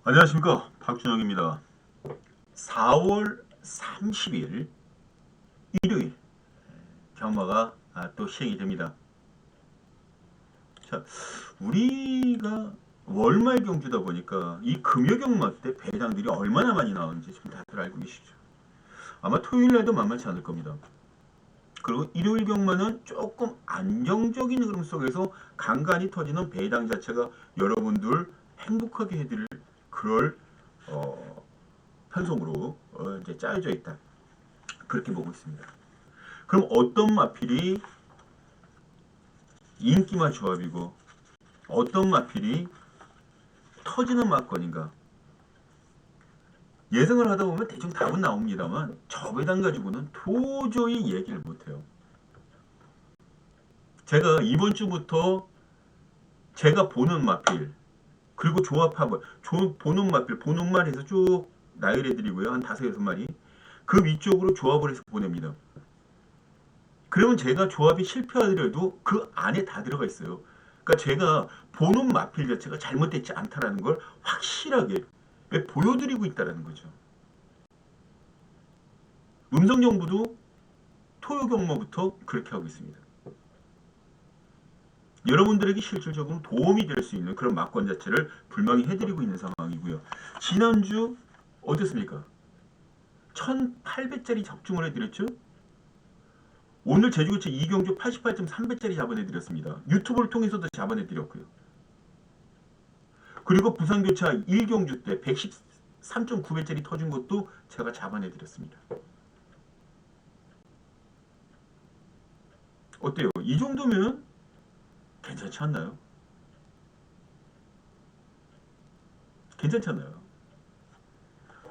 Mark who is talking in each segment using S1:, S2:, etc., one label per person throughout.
S1: 안녕하십니까, 박준영입니다. 4월 30일 일요일 경마가 또 시행이 됩니다. 자, 우리가 월말 경주다 보니까 이 금요 경마 때 배당들이 얼마나 많이 나오는지 지금 다들 알고 계시죠? 아마 토요일 날도 만만치 않을 겁니다. 그리고 일요일 경마는 조금 안정적인 흐름 속에서 간간히 터지는 배당 자체가 여러분들 행복하게 해드릴 그럴 어, 편성으로 이제 짜여져 있다. 그렇게 보고 있습니다. 그럼 어떤 마필이 인기마 조합이고 어떤 마필이 터지는 마건인가? 예상을 하다 보면 대충 답은 나옵니다만 저 배당 가지고는 도저히 얘기를 못해요. 제가 이번 주부터 제가 보는 마필 그리고 조합합을 보는 마필 보는 말에서 쭉 나열해드리고요. 한 5-6마리 그 위쪽으로 조합을 해서 보냅니다. 그러면 제가 조합이 실패하더라도 그 안에 다 들어가 있어요. 그러니까 제가 보는 마필 자체가 잘못됐지 않다라는 걸 확실하게 보여드리고 있다는 거죠. 음성 정보도 토요 경마부터 그렇게 하고 있습니다. 여러분들에게 실질적으로 도움이 될 수 있는 그런 막권 자체를 분명히 해드리고 있는 상황이고요. 지난주 어땠습니까? 1800짜리 적중을 해드렸죠? 오늘 제주교체 이경주 88.3배짜리 잡아내드렸습니다. 유튜브를 통해서도 잡아내드렸고요. 그리고 부산교차 1경주 때 113.9배짜리 터진 것도 제가 잡아내드렸습니다. 어때요? 이 정도면 괜찮지 않나요? 괜찮지 않나요?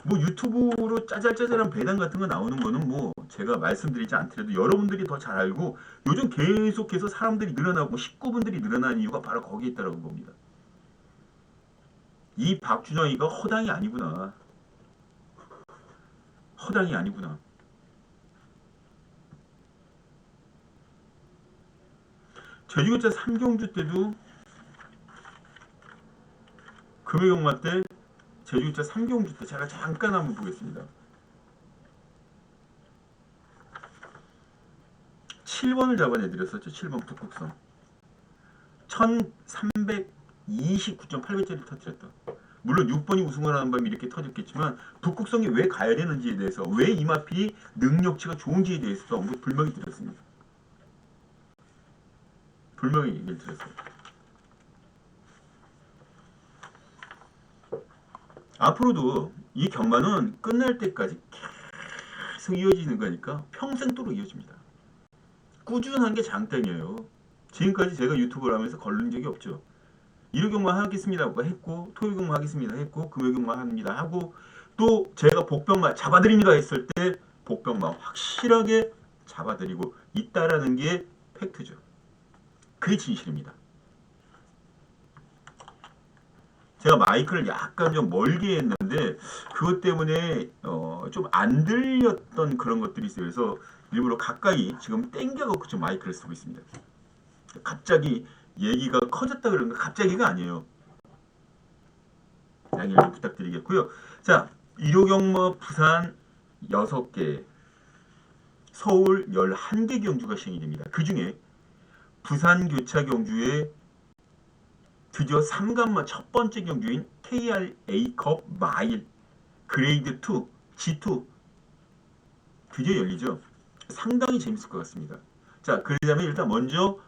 S1: 뭐 유튜브로 짜잘짜잘한 배당 같은 거 나오는 거는 뭐 제가 말씀드리지 않더라도 여러분들이 더 잘 알고 요즘 계속해서 사람들이 늘어나고 식구분들이 늘어나는 이유가 바로 거기에 있다고 봅니다. 이 박준영이가 허당이 아니구나. 허당이 아니구나. 제주교차 3경주 때도 금요경마 때 제주교차 3경주 때 제가 잠깐 한번 보겠습니다. 7번을 잡아내드렸었죠. 7번 북극성. 1329.8배짜리 터뜨렸다. 물론 6번이 우승을 하는 밤에 이렇게 터졌겠지만 북극성이 왜 가야 되는지에 대해서 왜 이마필이 능력치가 좋은지에 대해서도 언급 불명히 드렸습니다. 불명히 얘기를 드렸어요. 앞으로도 이 경마는 끝날 때까지 계속 이어지는 거니까 평생도록 이어집니다. 꾸준한 게 장땡이에요. 지금까지 제가 유튜브를 하면서 걸린 적이 없죠. 일요경마 하겠습니다 했고 토요경마 하겠습니다 했고 금요경마 합니다 하고 또 제가 복병마 잡아드립니다 했을 때 복병마 확실하게 잡아드리고 있다라는 게 팩트죠. 그게 진실입니다. 제가 마이크를 약간 좀 멀게 했는데 그것 때문에 좀 안 들렸던 그런 것들이 있어요. 그래서 일부러 가까이 지금 땡겨갖고 좀 마이크를 쓰고 있습니다. 갑자기 얘기가 커졌다 그러는 거 갑자기가 아니에요. 양해를 좀 부탁드리겠고요. 자, 일요경마 부산 6개, 서울 11개 경주가 시행이 됩니다. 그 중에 부산 교차 경주에 드디어 3간마 첫 번째 경주인 KRA컵 마일 그레이드 2, G2 드디어 열리죠. 상당히 재밌을 것 같습니다. 자, 그러자면 일단 먼저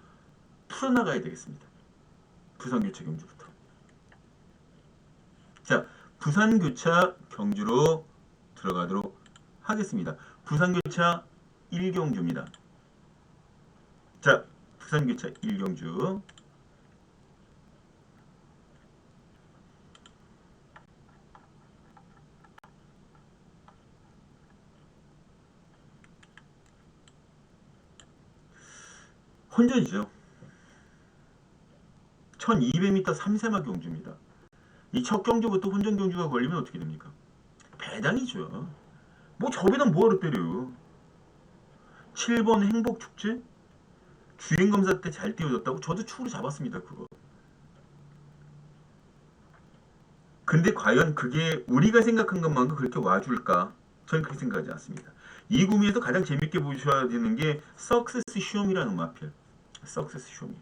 S1: 풀어나가야 되겠습니다. 부산교차 경주부터. 자, 부산교차 경주로 들어가도록 하겠습니다. 부산교차 1경주입니다. 자, 부산교차 1경주. 혼전이죠. 1200m 3세마 경주입니다. 이 첫 경주부터 혼전 경주가 걸리면 어떻게 됩니까? 배당이죠. 뭐 저 배당 뭐하러 때려요. 7번 행복축제? 주행검사 때 잘 띄워줬다고 저도 추후로 잡았습니다. 그거. 근데 과연 그게 우리가 생각한 것만큼 그렇게 와줄까? 저는 그렇게 생각하지 않습니다. 이 구미에서 가장 재밌게 보셔야 되는 게 석세스 쇼미라는 마필. 석세스 쇼미.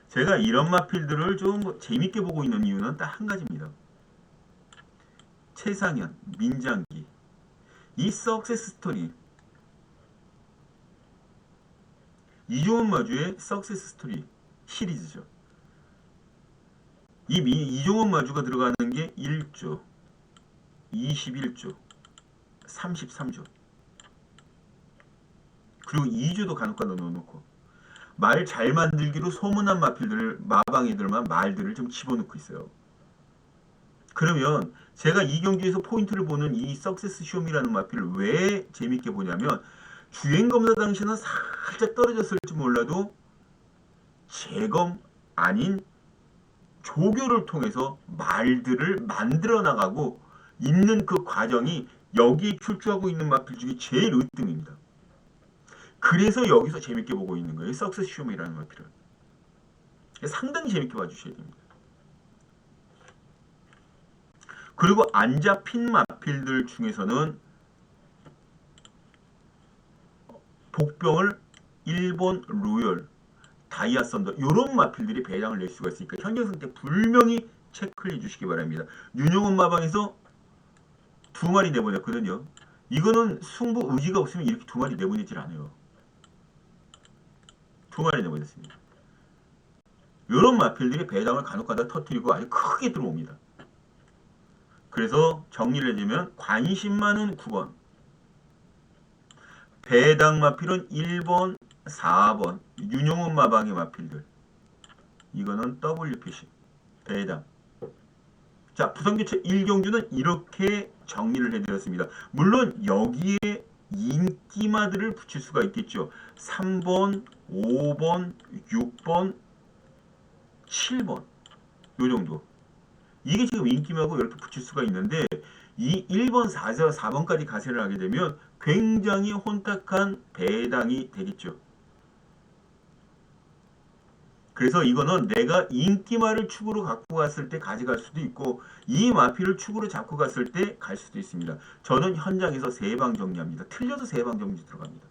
S1: 제가 이런 마필들을 좀 재밌게 보고 있는 이유는 딱 한 가지입니다. 최상현, 민장기. 이 석세스 스토리. 이종원 마주의 석세스 스토리 시리즈죠. 이종원 마주가 들어가는 게 1조, 21조, 33조. 그리고 2조도 간혹가다 넣어놓고 말 잘 만들기로 소문난 마필들, 마방애들만 말들을 좀 집어넣고 있어요. 그러면 제가 이 경기에서 포인트를 보는 이 석세스 쇼미라는 마필을 왜 재밌게 보냐면 주행검사 당시는 살짝 떨어졌을지 몰라도 재검 아닌 조교를 통해서 말들을 만들어 나가고 있는 그 과정이 여기에 출주하고 있는 마필 중에 제일 으뜸입니다. 그래서 여기서 재밌게 보고 있는 거예요. 석세스 쇼미라는 마필을. 상당히 재밌게 봐주셔야 됩니다. 그리고 안 잡힌 마필들 중에서는 복병을 일본 로열, 다이아 썬더 이런 마필들이 배당을 낼 수가 있으니까 현경성 때 분명히 체크를 해주시기 바랍니다. 윤용원 마방에서 2마리 내보냈거든요. 이거는 승부 의지가 없으면 이렇게 2마리 내보내질 않아요. 2마리 내보냈습니다. 이런 마필들이 배당을 간혹가다 터뜨리고 아주 크게 들어옵니다. 그래서 정리를 해주면 관심 많은 9번, 배당 마필은 1번, 4번, 윤용훈 마방의 마필들. 이거는 WPC, 배당. 자, 부산교체 1경주는 이렇게 정리를 해드렸습니다. 물론 여기에 인기마들을 붙일 수가 있겠죠. 3번, 5번, 6번, 7번 요 정도. 이게 지금 인기마고 이렇게 붙일 수가 있는데 이 1번, 4번, 4번까지 가세를 하게 되면 굉장히 혼탁한 배당이 되겠죠. 그래서 이거는 내가 인기마를 축으로 갖고 갔을 때 가져갈 수도 있고 이 마필을 축으로 잡고 갔을 때 갈 수도 있습니다. 저는 현장에서 3방 정리합니다. 틀려도 3방 정리 들어갑니다.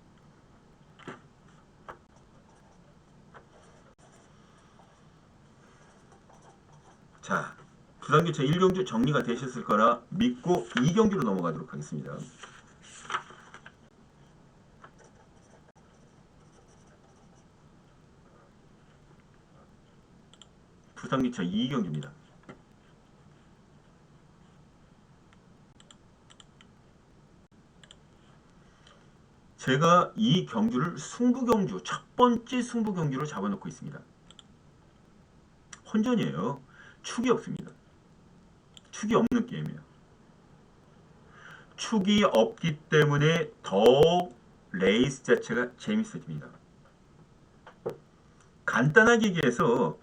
S1: 자, 부산교체 1경주 정리가 되셨을 거라 믿고 2경주로 넘어가도록 하겠습니다. 부산교체 2경주입니다. 제가 이 경주를 승부경주, 첫 번째 승부경주로 잡아놓고 있습니다. 혼전이에요. 축이 없습니다. 축이 없는 게임이에요. 축이 없기 때문에 더욱 레이스 자체가 재밌어집니다. 간단하게 얘기해서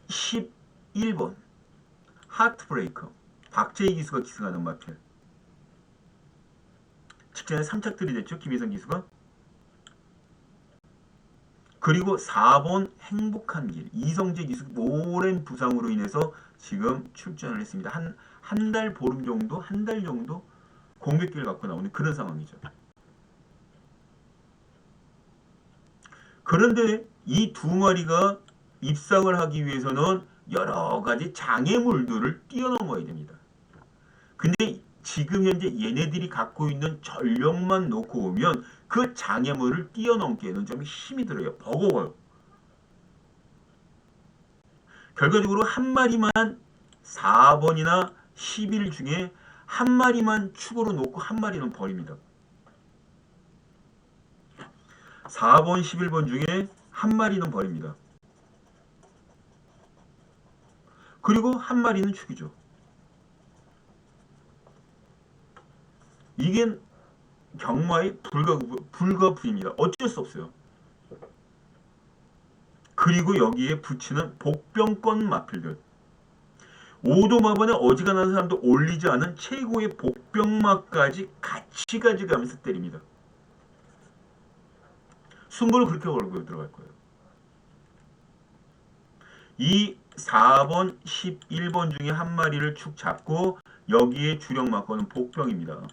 S1: 11번 하트브레이커 박재희 기수가 기승하는 마필. 직전에 3착들이 됐죠. 김희선 기수가. 그리고 4번 행복한 길 이성재 기수 오랜 부상으로 인해서 지금 출전을 했습니다. 한 달 보름 정도, 한 달 정도 공백기를 갖고 나오는 그런 상황이죠. 그런데 이 2마리가 입상을 하기 위해서는 여러 가지 장애물들을 뛰어넘어야 됩니다. 근데 지금 현재 얘네들이 갖고 있는 전력만 놓고 보면 그 장애물을 뛰어넘기에는 좀 힘이 들어요. 버거워요. 결과적으로 한 마리만 4번이나 11 중에 한 마리만 축으로 놓고 한 마리는 버립니다. 4번, 11번 중에 한 마리는 버립니다. 그리고 한 마리는 축이죠. 이게 경마의 불가불입니다. 어쩔 수 없어요. 그리고 여기에 붙이는 복병권 마필들. 오도마번에 어지간한 사람도 올리지 않은 최고의 복병마까지 같이 가져가면서 때립니다. 승부를 그렇게 걸고 들어갈 거예요. 이 4번, 11번 중에 한 마리를 축 잡고 여기에 주력 마커는 복병입니다.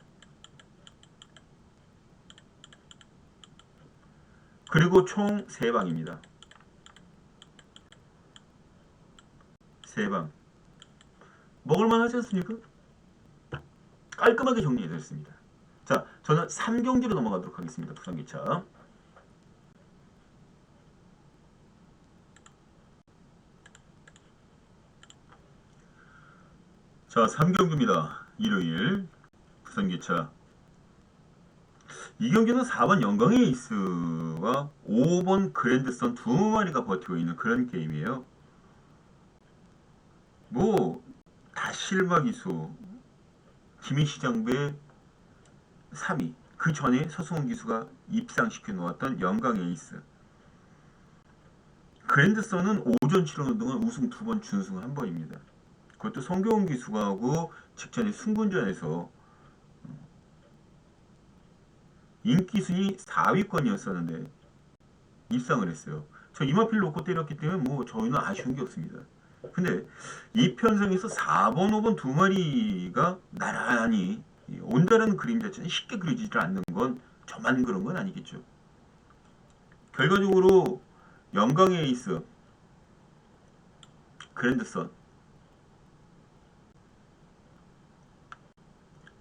S1: 그리고 총 3방입니다. 3방. 먹을만 하지 않습니까? 깔끔하게 정리해드렸습니다. 자, 저는 3경기로 넘어가도록 하겠습니다. 부산기차. 자, 3경기입니다. 일요일 부산기차. 이 경기는 4번 영광 에이스와 5번 그랜드선 두 마리가 버티고 있는 그런 게임이에요. 뭐 다실바 기수, 김희시장배 3위, 그 전에 서승원 기수가 입상시켜 놓았던 영광 에이스. 그랜드선은 오전 치르는 동안 우승 2번, 준우승 1번입니다. 그것도 성경훈 기수가 하고 직전에 승군전에서 인기 순위 4위권이었었는데 입상을 했어요. 저 이마필 놓고 때렸기 때문에 뭐 저희는 아쉬운 게 없습니다. 근데 이 편성에서 4번, 5번 두 마리가 나란히 온다는 그림 자체는 쉽게 그려지질 않는 건 저만 그런 건 아니겠죠. 결과적으로 영광의 에이스, 그랜드선,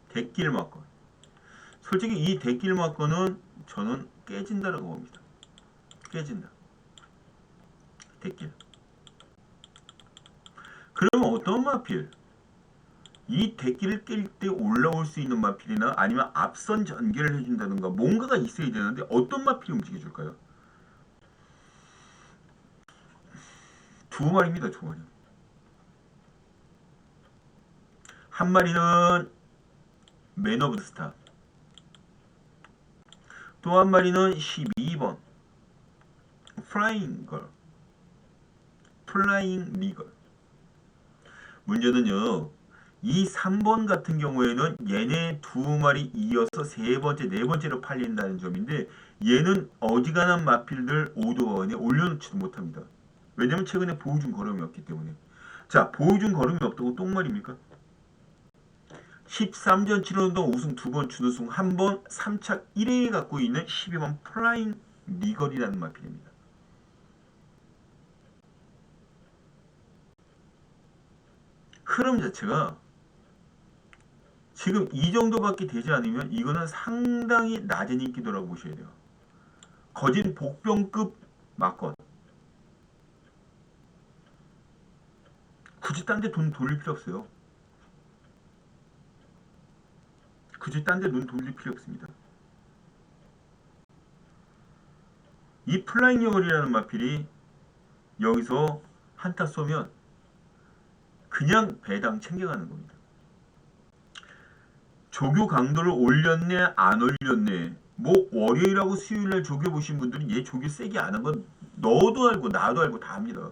S1: 대길 막건. 솔직히 이 대길 막건은 저는 깨진다라고 봅니다. 깨진다. 대길. 그러면 어떤 마필? 이 대기를 깰 때 올라올 수 있는 마필이나 아니면 앞선 전개를 해준다든가 뭔가가 있어야 되는데 어떤 마필이 움직여줄까요? 두 마리입니다. 두 마리. 한 마리는 맨 오브 스타, 또 한 마리는 12번 플라잉 걸, 플라잉 리걸. 문제는요, 이 3번 같은 경우에는 얘네 두 마리 이어서 세 번째, 네 번째로 팔린다는 점인데 얘는 어지간한 마필들 오도원에 올려놓지도 못합니다. 왜냐면 최근에 보여준 걸음이 없기 때문에. 자, 보여준 걸음이 없다고 똥말입니까? 13전 치르는 동안 우승 2번, 준우승 1번, 3착 1회에 갖고 있는 12번 플라잉 리걸이라는 마필입니다. 흐름 자체가 지금 이 정도밖에 되지 않으면 이거는 상당히 낮은 인기도라고 보셔야 돼요. 거진 복병급 막건. 굳이 딴 데 돈 돌릴 필요 없어요. 굳이 딴 데 돈 돌릴 필요 없습니다. 이 플라잉 영월이라는 마필이 여기서 한타 쏘면 그냥 배당 챙겨가는 겁니다. 조교 강도를 올렸네 안 올렸네, 뭐 월요일하고 수요일날 조교 보신 분들은 얘 조교 세게 안 한 건 너도 알고 나도 알고 다 압니다.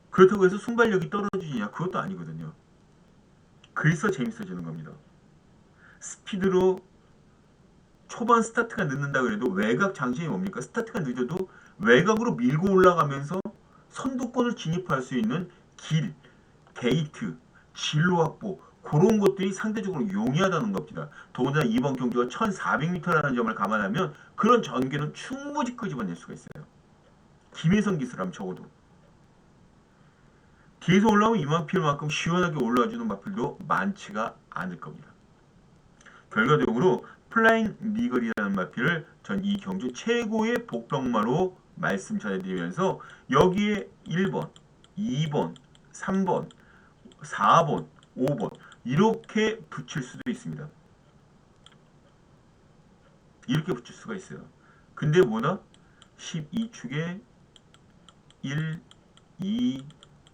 S1: 그렇다고 해서 순발력이 떨어지냐, 그것도 아니거든요. 그래서 재밌어지는 겁니다. 스피드로 초반 스타트가 늦는다 그래도 외곽 장점이 뭡니까? 스타트가 늦어도 외곽으로 밀고 올라가면서 선두권을 진입할 수 있는 길, 게이트, 진로 확보, 그런 것들이 상대적으로 용이하다는 겁니다. 더군다나 이번 경기가 1400m라는 점을 감안하면 그런 전개는 충분히 끄집어낼 수가 있어요. 김혜성 기술하면 적어도. 뒤에서 올라오면 이만필만큼 시원하게 올라와주는 마필도 많지가 않을 겁니다. 결과적으로 플라잉 리걸이라는 마필을 전 이 경주 최고의 복병마로 말씀 전해드리면서 여기에 1번, 2번, 3번, 4번, 5번 이렇게 붙일 수도 있습니다. 이렇게 붙일 수가 있어요. 근데 뭐다? 12축에 1, 2,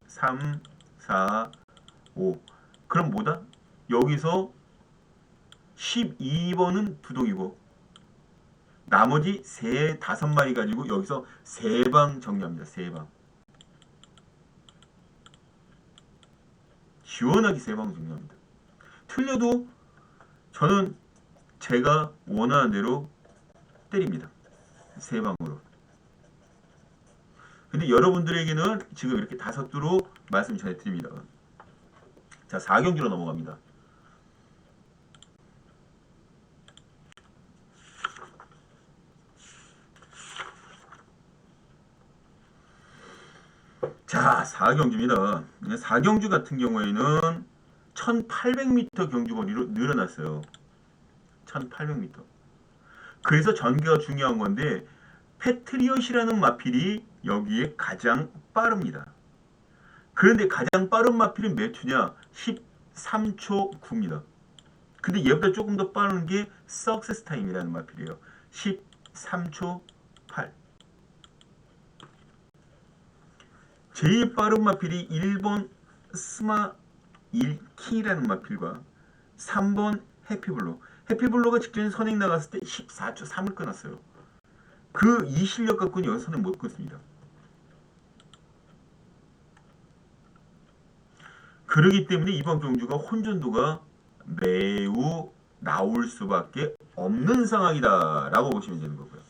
S1: 3, 4, 5. 그럼 뭐다? 여기서 12번은 두동이고 나머지 5마리 가지고 여기서 3방 정리합니다. 3방. 시원하게 3방 정리합니다. 틀려도 저는 제가 원하는 대로 때립니다. 3방으로. 근데 여러분들에게는 지금 이렇게 5두로 말씀 전해드립니다. 자, 4경주로 넘어갑니다. 자, 4경주입니다. 4경주 같은 경우에는 1800m 경주 거리로 늘어났어요. 1800m. 그래서 전개가 중요한 건데 패트리엇이라는 마필이 여기에 가장 빠릅니다. 그런데 가장 빠른 마필은 몇 초냐? 13초 9입니다. 근데 얘보다 조금 더 빠른 게 석세스 타임이라는 마필이에요. 13초 8. 제일 빠른 마필이 1번 스마 1킹이라는 마필과 3번 해피블로. 해피블로가 직전에 선행 나갔을 때 14초 3을 끊었어요. 그 이 실력 갖고는 여기서 선행 못 끊습니다. 그러기 때문에 이번 경주가 혼전도가 매우 나올 수밖에 없는 상황이다 라고 보시면 되는 거고요.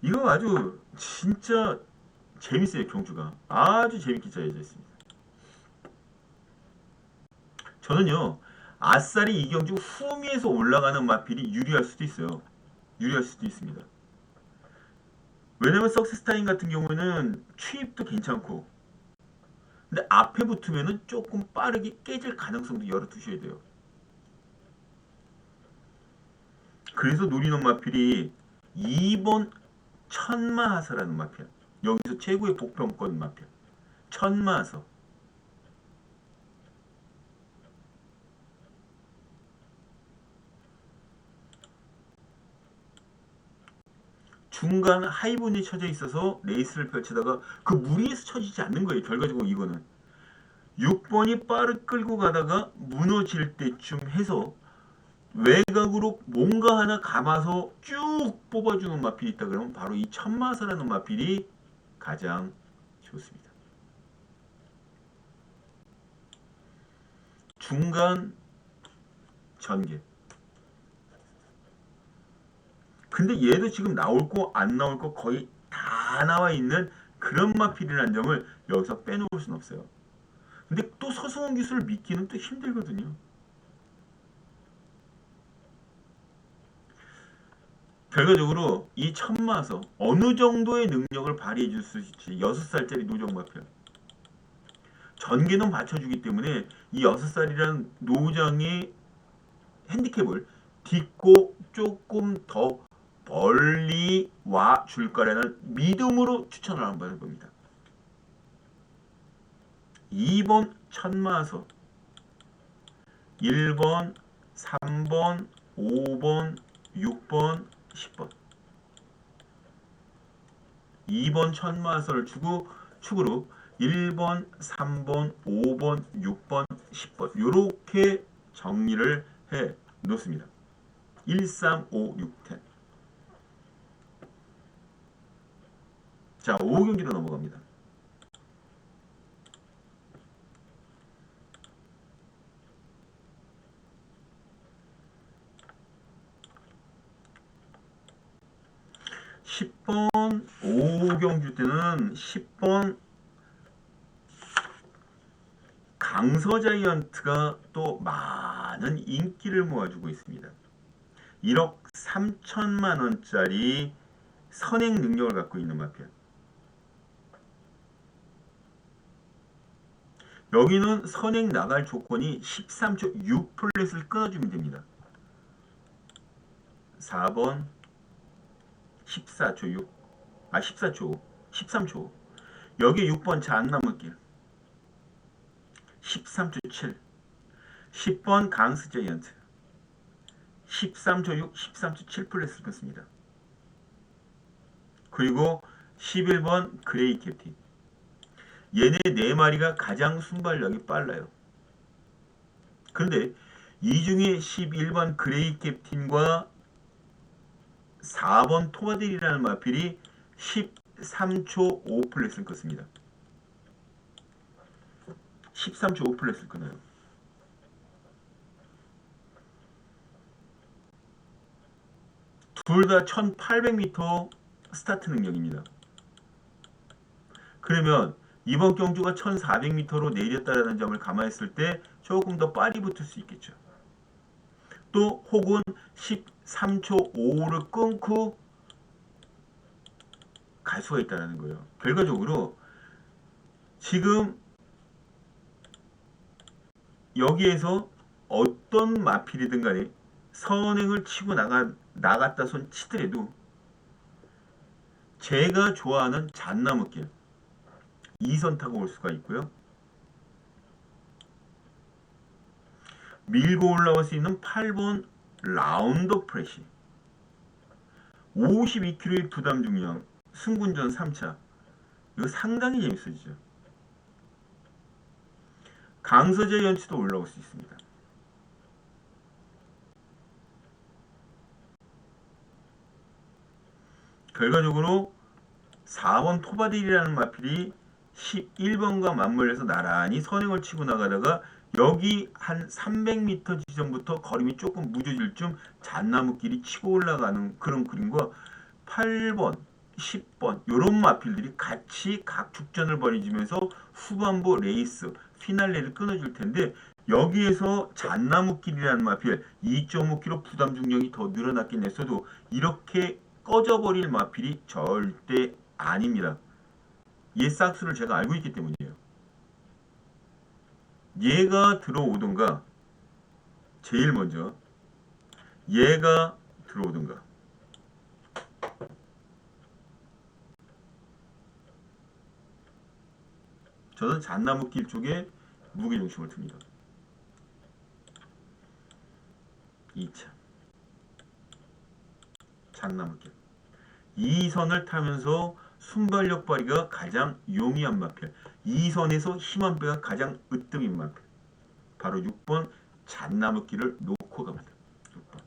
S1: 이거 아주 진짜 재밌어요. 경주가 아주 재밌게 짜여져 있습니다. 저는요 아싸리 이 경주 후미에서 올라가는 마필이 유리할 수도 있어요. 유리할 수도 있습니다. 왜냐면 석세스타인 같은 경우는 추입도 괜찮고 근데 앞에 붙으면은 조금 빠르게 깨질 가능성도 열어두셔야 돼요. 그래서 노리는 마필이 2번 천마하서라는 마필. 여기서 최고의 복평권 마필. 천마하서. 중간 하이본이 쳐져 있어서 레이스를 펼치다가 그 무리에서 쳐지지 않는 거예요. 결과적으로 이거는 6번이 빠르게 끌고 가다가 무너질 때쯤 해서 외곽으로 뭔가 하나 감아서 쭉 뽑아주는 마필이 있다 그러면 바로 이 천마사라는 마필이 가장 좋습니다. 중간 전개. 근데 얘도 지금 나올 거 안 나올 거 거의 다 나와 있는 그런 마필이라는 점을 여기서 빼놓을 수는 없어요. 근데 또 서승원 기술을 믿기는 또 힘들거든요. 결과적으로 이 천마서 어느 정도의 능력을 발휘해 줄 수 있을지 6살짜리 노정 마필. 전개는 받쳐주기 때문에 이 6살이라는 노장의 핸디캡을 딛고 조금 더 멀리 와 줄 거라는 믿음으로 추천을 한번 해봅니다. 2번 천마서 1번, 3번, 5번, 6번, 10번 2번 천마서를 축으로 1번, 3번, 5번, 6번, 10번 이렇게 정리를 해 놓습니다. 1, 3, 5, 6, 10. 자, 5경기로 넘어갑니다. (10번) 5경주 때는 10번 강서자이언트가 또 많은 인기를 모아주고 있습니다. 1억 3천만 원짜리 선행 능력을 갖고 있는 마필. 여기는 선행 나갈 조건이 13초 6플랫을 끊어주면 됩니다. 4번 14초 6, 14초 13초 여기 6번 차 안 남은 길 13초 7 10번 강스자이언트 13초 6, 13초 7플랫을 끊습니다. 그리고 11번 그레이 캡틴 얘네 4마리가 가장 순발력이 빨라요. 그런데 이 중에 11번 그레이 캡틴과 4번 토마델이라는 마필이 13초 5플랫을 끊습니다. 13초 5플랫을 끊어요. 둘 다 1800m 스타트 능력입니다. 그러면 이번 경주가 1400m로 내렸다라는 점을 감안했을 때 조금 더 빨리 붙을 수 있겠죠. 또 혹은 13초 5를 끊고 갈 수가 있다는 거예요. 결과적으로 지금 여기에서 어떤 마필이든 간에 선행을 치고 나갔다 손 치더라도 제가 좋아하는 잣나무길 2선 타고 올 수가 있고요. 밀고 올라올 수 있는 8번 라운드 프레시 52kg의 부담 중량 승군전 3차 이거 상당히 재밌어지죠. 강서재 연치도 올라올 수 있습니다. 결과적으로 4번 토바딜이라는 마필이 11번과 맞물려서 나란히 선행을 치고 나가다가 여기 한 300m 지점부터 걸음이 조금 무뎌질 쯤 잣나무길이 치고 올라가는 그런 그림과 8번, 10번 이런 마필들이 같이 각축전을 벌이면서 후반부 레이스 피날레를 끊어줄 텐데 여기에서 잣나무길이라는 마필 2.5kg 부담 중량이 더 늘어났긴 했어도 이렇게 꺼져버릴 마필이 절대 아닙니다. 얘 싹수를 제가 알고 있기 때문이에요. 얘가 들어오던가 제일 먼저 얘가 들어오던가 저는 잣나무길 쪽에 무게중심을 둡니다. 2차 잣나무길 이 선을 타면서 순발력 발휘가 가장 용이한 마필 2선에서 힘한 배가 가장 으뜸인 마필 바로 6번 잣나무길을 놓고 갑니다. 6번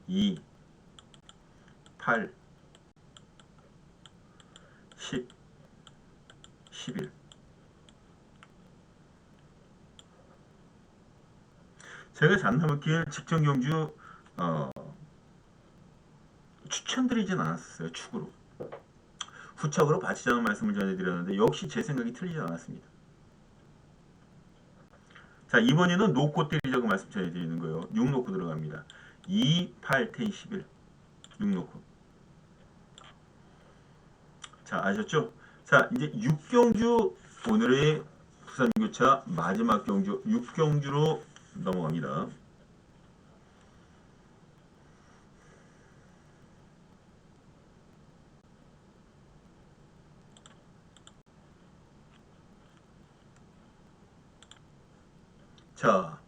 S1: 2 8 10 11 제가 잣나무길 직전 경주 추천드리진 않았어요. 축으로 후착으로 바치자는 말씀을 전해드렸는데 역시 제 생각이 틀리지 않았습니다. 자 이번에는 놓고 때리자고 말씀 전해드리는 거예요. 6 놓고 들어갑니다. 2, 8, 10, 11 6 놓고 자 아셨죠? 자 이제 6경주 오늘의 부산교차 마지막 경주 6경주로 넘어갑니다. 자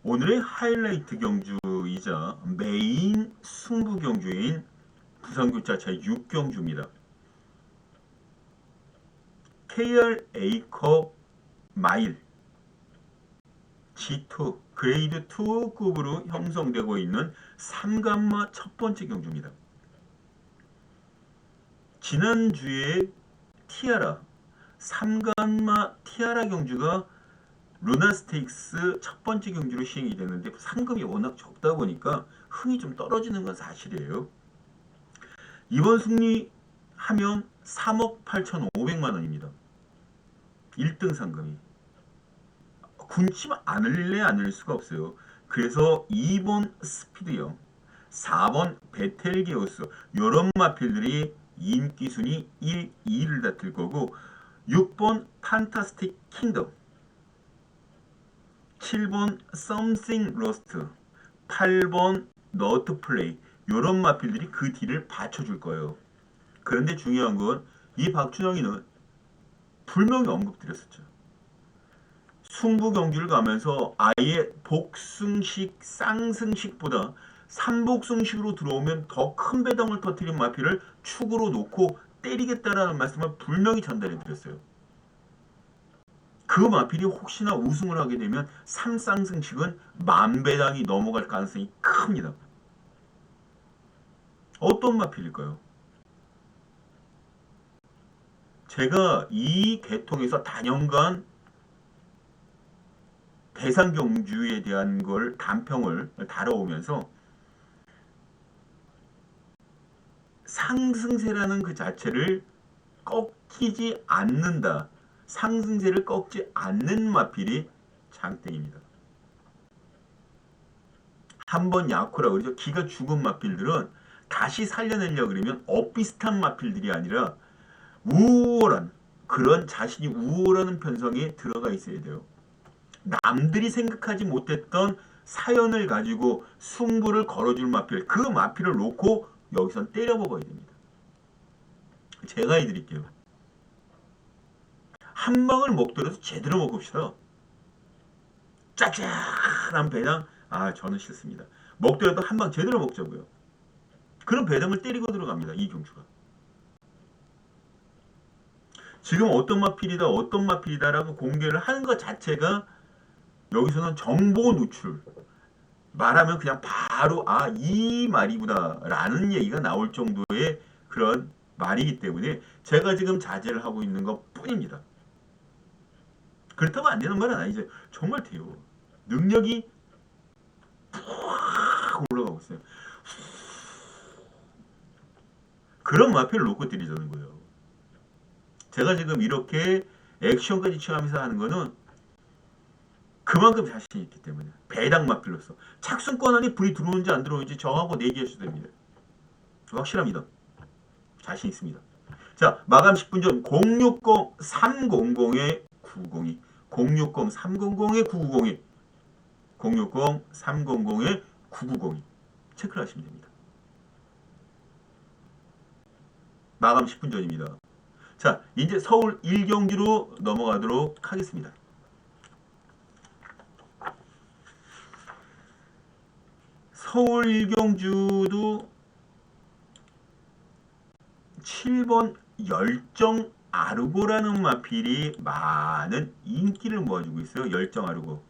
S1: 오늘의 하이라이트 경주이자 메인 승부 경주인 부산교차 제6경주입니다. KRA컵 마일 G2 그레이드 2급으로 형성되고 있는 3간마 첫 번째 경주입니다. 지난주에 티아라 3간마 티아라 경주가 루나 스테이크스 첫 번째 경주로 시행이 됐는데 상금이 워낙 적다 보니까 흥이 좀 떨어지는 건 사실이에요. 이번 승리하면 3억 8,500만 원입니다. 1등 상금이. 군침 안 흘릴래 안 흘릴 수가 없어요. 그래서 2번 스피드형, 4번 베텔게우스 이런 마필들이 인기 순위 1, 2를 다툴 거고 6번 판타스틱 킹덤 7번 Something Lost 8번 너트 플레이 이런 마필들이 그 뒤를 받쳐줄 거예요. 그런데 중요한 건 이 박준영이는 불명히 언급드렸었죠. 승부 경기를 가면서 아예 복승식, 쌍승식보다 삼복승식으로 들어오면 더 큰 배당을 터뜨린 마필을 축으로 놓고 때리겠다라는 말씀을 분명히 전달해 드렸어요. 그 마필이 혹시나 우승을 하게 되면 3쌍승식은 만배당이 넘어갈 가능성이 큽니다. 어떤 마필일까요? 제가 이 계통에서 단연간 대상경주에 대한 걸 단평을 다뤄오면서 상승세라는 그 자체를 꺾이지 않는다. 상승세를 꺾지 않는 마필이 장땡입니다. 한번 약호라 그러죠. 기가 죽은 마필들은 다시 살려내려고 그러면 엇비슷한 마필들이 아니라 우월한 그런 자신이 우월하는 편성에 들어가 있어야 돼요. 남들이 생각하지 못했던 사연을 가지고 승부를 걸어줄 마필, 그 마필을 놓고 여기선 때려 먹어야 됩니다. 제가 해드릴게요. 한 방을 먹더라도 제대로 먹읍시다. 짭짤한 배당, 저는 싫습니다. 먹더라도 한 방 제대로 먹자고요. 그런 배당을 때리고 들어갑니다. 이 경주가. 지금 어떤 마필이다, 어떤 마필이다라고 공개를 하는 것 자체가 여기서는 정보 노출. 말하면 그냥 바로 이 말이구나 라는 얘기가 나올 정도의 그런 말이기 때문에 제가 지금 자제를 하고 있는 것 뿐입니다. 그렇다고 안 되는 말은 아니죠. 정말 돼요. 능력이 푹 올라가고 있어요. 그런 마필을 놓고 때리자는 거예요. 제가 지금 이렇게 액션까지 취하면서 하는 거는 그만큼 자신이 있기 때문에 배당 마필로서 착순권 안에 불이 들어오는지 안 들어오는지 저하고 내기하셔도 됩니다. 확실합니다. 자신 있습니다. 자, 마감 10분 전 060-300에 902 060-300에 990이 060-300에 9902 체크를 하시면 됩니다. 마감 10분 전입니다. 자, 이제 서울 1경주로 넘어가도록 하겠습니다. 서울 1경주도 7번 열정 아르고라는 마필이 많은 인기를 모아주고 있어요. 열정 아르고.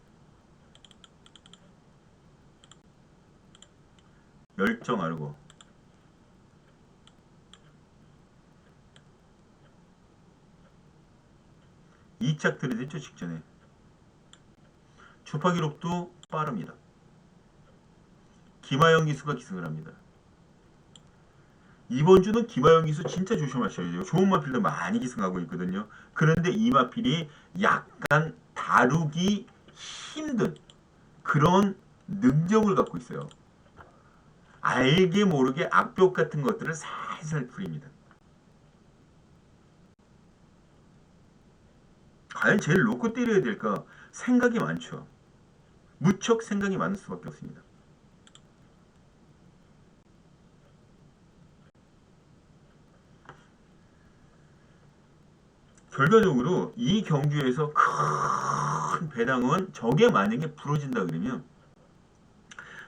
S1: 열정 아르고. 이착 들이댔죠, 직전에. 주파 기록도 빠릅니다. 김하영 기수가 기승을 합니다. 이번 주는 김하영 기수 진짜 조심하셔야 돼요. 좋은 마필도 많이 기승하고 있거든요. 그런데 이 마필이 약간 다루기 힘든 그런 능력을 갖고 있어요. 알게 모르게 악벽 같은 것들을 살살 부립니다. 과연 제일 놓고 때려야 될까? 생각이 많죠. 무척 생각이 많을 수밖에 없습니다. 결과적으로 이 경주에서 큰 배당은 저게 만약에 부러진다 그러면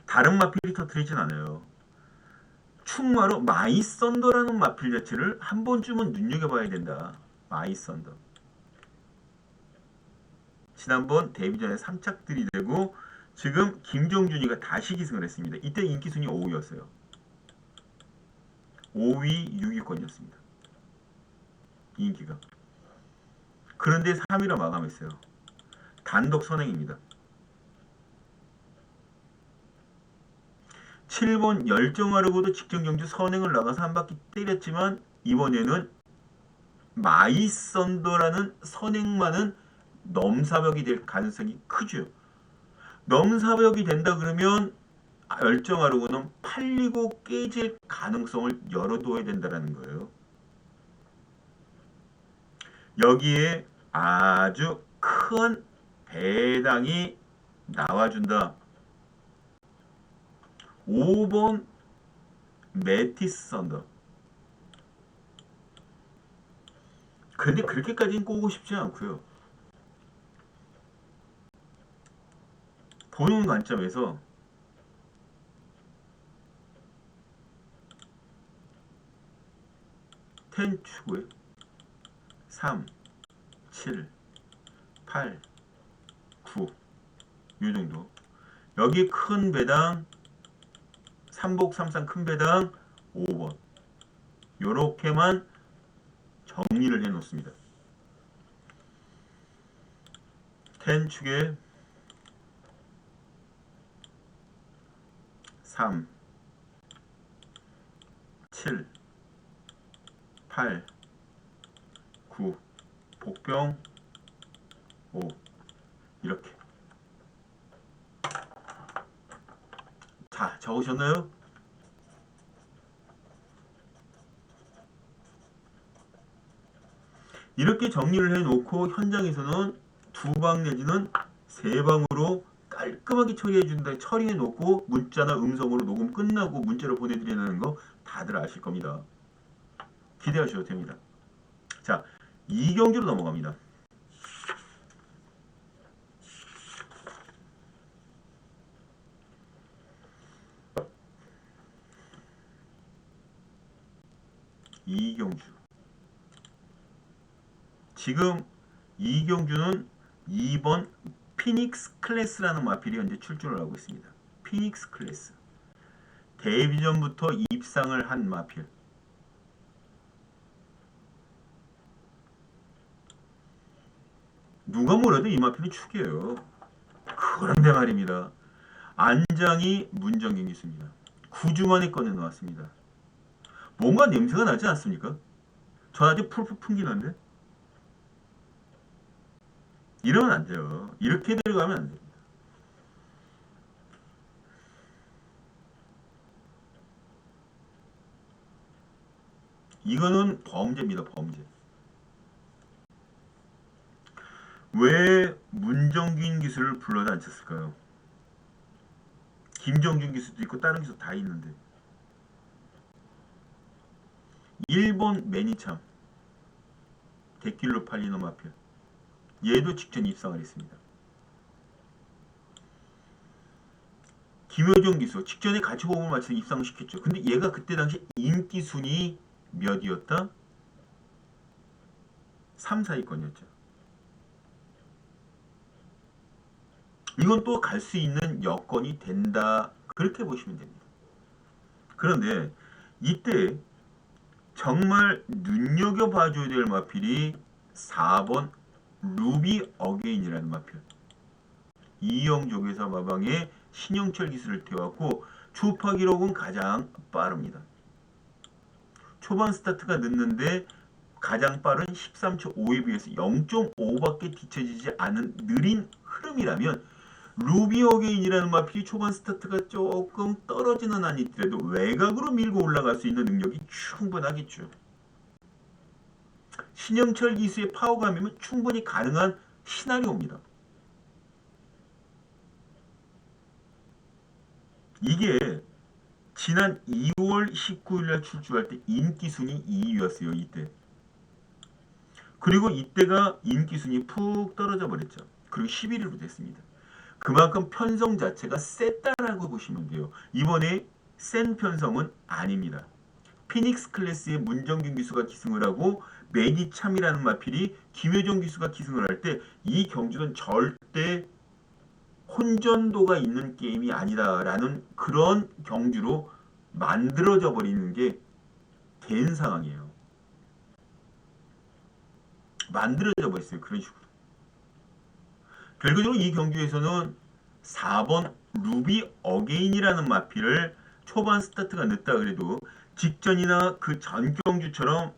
S1: 다른 마필이 터뜨리진 않아요. 충마로 마이썬더라는 마필 자체를 한 번쯤은 눈여겨봐야 된다. 마이썬더. 지난번 데뷔전에 3착 들이대고 지금 김정준이가 다시 기승을 했습니다. 이때 인기순위 5위였어요. 5위 6위권이었습니다. 인기가. 그런데 3위로 마감했어요. 단독 선행입니다. 7번 열정하려고도 직전 경주 선행을 나가서 한 바퀴 때렸지만 이번에는 마이썬더라는 선행만은 넘사벽이 될 가능성이 크죠. 넘사벽이 된다 그러면 열정하려고는 팔리고 깨질 가능성을 열어둬야 된다는 거예요. 여기에 아주 큰 배당이 나와준다. 5번 메티스 선더. 근데 그렇게까지는 꼬고 싶지 않고요. 보는 관점에서 텐 추구에 3, 7, 8, 9 이 정도. 여기 큰 배당 3복 3상 큰 배당 5번. 요렇게만 정리를 해 놓습니다. 10축에 3, 7, 8, 9, 복병 5 이렇게. 자, 적으셨나요? 이렇게 정리를 해놓고 현장에서는 2방 내지는 3방으로 깔끔하게 처리해놓고 문자나 음성으로 녹음 끝나고 문자로 보내드리는 거 다들 아실 겁니다. 기대하셔도 됩니다. 자, 2경주로 넘어갑니다. 이경주. 지금 이경주는 2번 피닉스 클래스라는 마필이 현재 출전을 하고 있습니다. 피닉스 클래스. 데뷔 전부터 입상을 한 마필. 누가 뭐래도 이 마필은 축이에요. 그런데 말입니다. 안장이 문정경 기수입니다. 9주 만에 꺼내놓았습니다. 뭔가 냄새가 나지 않습니까? 저한테 풀풀 풍기는데? 이러면 안 돼요. 이렇게 들어가면 안 됩니다. 이거는 범죄입니다. 범죄. 왜 문정균 기수를 불러다 앉혔을까요? 김정준 기수도 있고 다른 기수 다 있는데. 1번 매니참 대길로 팔리는 마필. 얘도 직전 입상을 했습니다. 김효정 기수 직전에 같이 호흡을 맞춰서 입상을 시켰죠. 근데 얘가 그때 당시 인기 순위 몇이었다? 3, 4위권이었죠. 이건 또 갈 수 있는 여건이 된다. 그렇게 보시면 됩니다. 그런데 이때 정말 눈여겨봐줘야 될 마필이 4번 루비 어게인이라는 마필. 이영조계사 마방에 신영철 기술을 태웠고 주파 기록은 가장 빠릅니다. 초반 스타트가 늦는데 가장 빠른 13초 5에 비해서 0.5밖에 뒤처지지 않은 느린 흐름이라면 루비 어게인이라는 마필이 초반 스타트가 조금 떨어지는 한이 있더라도 외곽으로 밀고 올라갈 수 있는 능력이 충분하겠죠. 신영철 기수의 파워감이면 충분히 가능한 시나리오입니다. 이게 지난 2월 19일날 출주할 때 인기순위 2위였어요. 이때. 그리고 이때가 인기순위 푹 떨어져 버렸죠. 그리고 11위로 됐습니다. 그만큼 편성 자체가 셌다라고 보시면 돼요. 이번에 센 편성은 아닙니다. 피닉스 클래스의 문정균 기수가 기승을 하고 매니참이라는 마필이 김효정 기수가 기승을 할 때 이 경주는 절대 혼전도가 있는 게임이 아니다라는 그런 경주로 만들어져 버리는 게 된 상황이에요. 만들어져 버렸어요. 그런 식으로. 결국적으로 이 경주에서는 4번 루비 어게인이라는 마필을 초반 스타트가 늦다 그래도 직전이나 그 전 경주처럼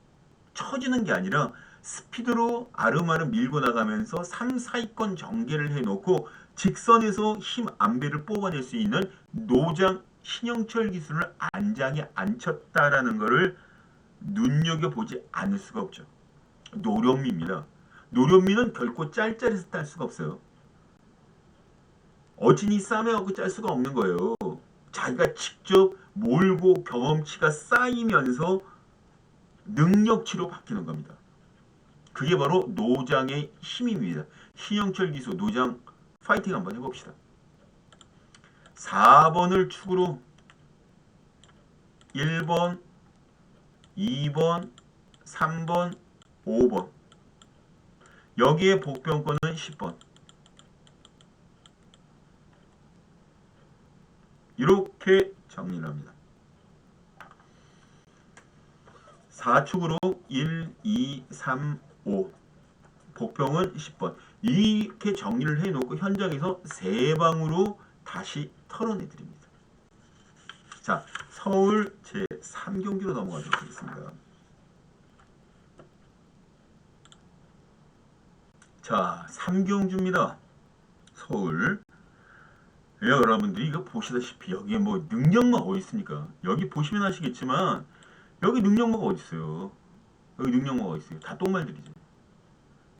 S1: 쳐지는 게 아니라 스피드로 아름아름 밀고 나가면서 3, 4위권 전개를 해놓고 직선에서 힘 안배를 뽑아낼 수 있는 노장 신영철 기술을 안장에 앉혔다라는 것을 눈여겨보지 않을 수가 없죠. 노련미입니다. 노련미는 결코 짤짤해서 딸 수가 없어요. 어진이 싸매갖고 짤 수가 없는 거예요. 자기가 직접 몰고 경험치가 쌓이면서 능력치로 바뀌는 겁니다. 그게 바로 노장의 힘입니다. 신영철 기수 노장 파이팅 한번 해봅시다. 4번을 축으로 1번, 2번, 3번, 5번 여기에 복병권은 10번 이렇게 정리를 합니다. 4축으로 1, 2, 3, 5. 복병은 10번. 이렇게 정리를 해놓고 현장에서 세 방으로 다시 털어내드립니다. 자, 서울 제3경기로 넘어가도록 하겠습니다. 자, 3경주입니다. 서울. 여러분들이 이거 보시다시피 여기에 뭐 능력마가 어디 있습니까? 여기 보시면 아시겠지만 여기 능력마가 어디 있어요? 여기 능력마가 어디 있어요? 다 똥말들이죠.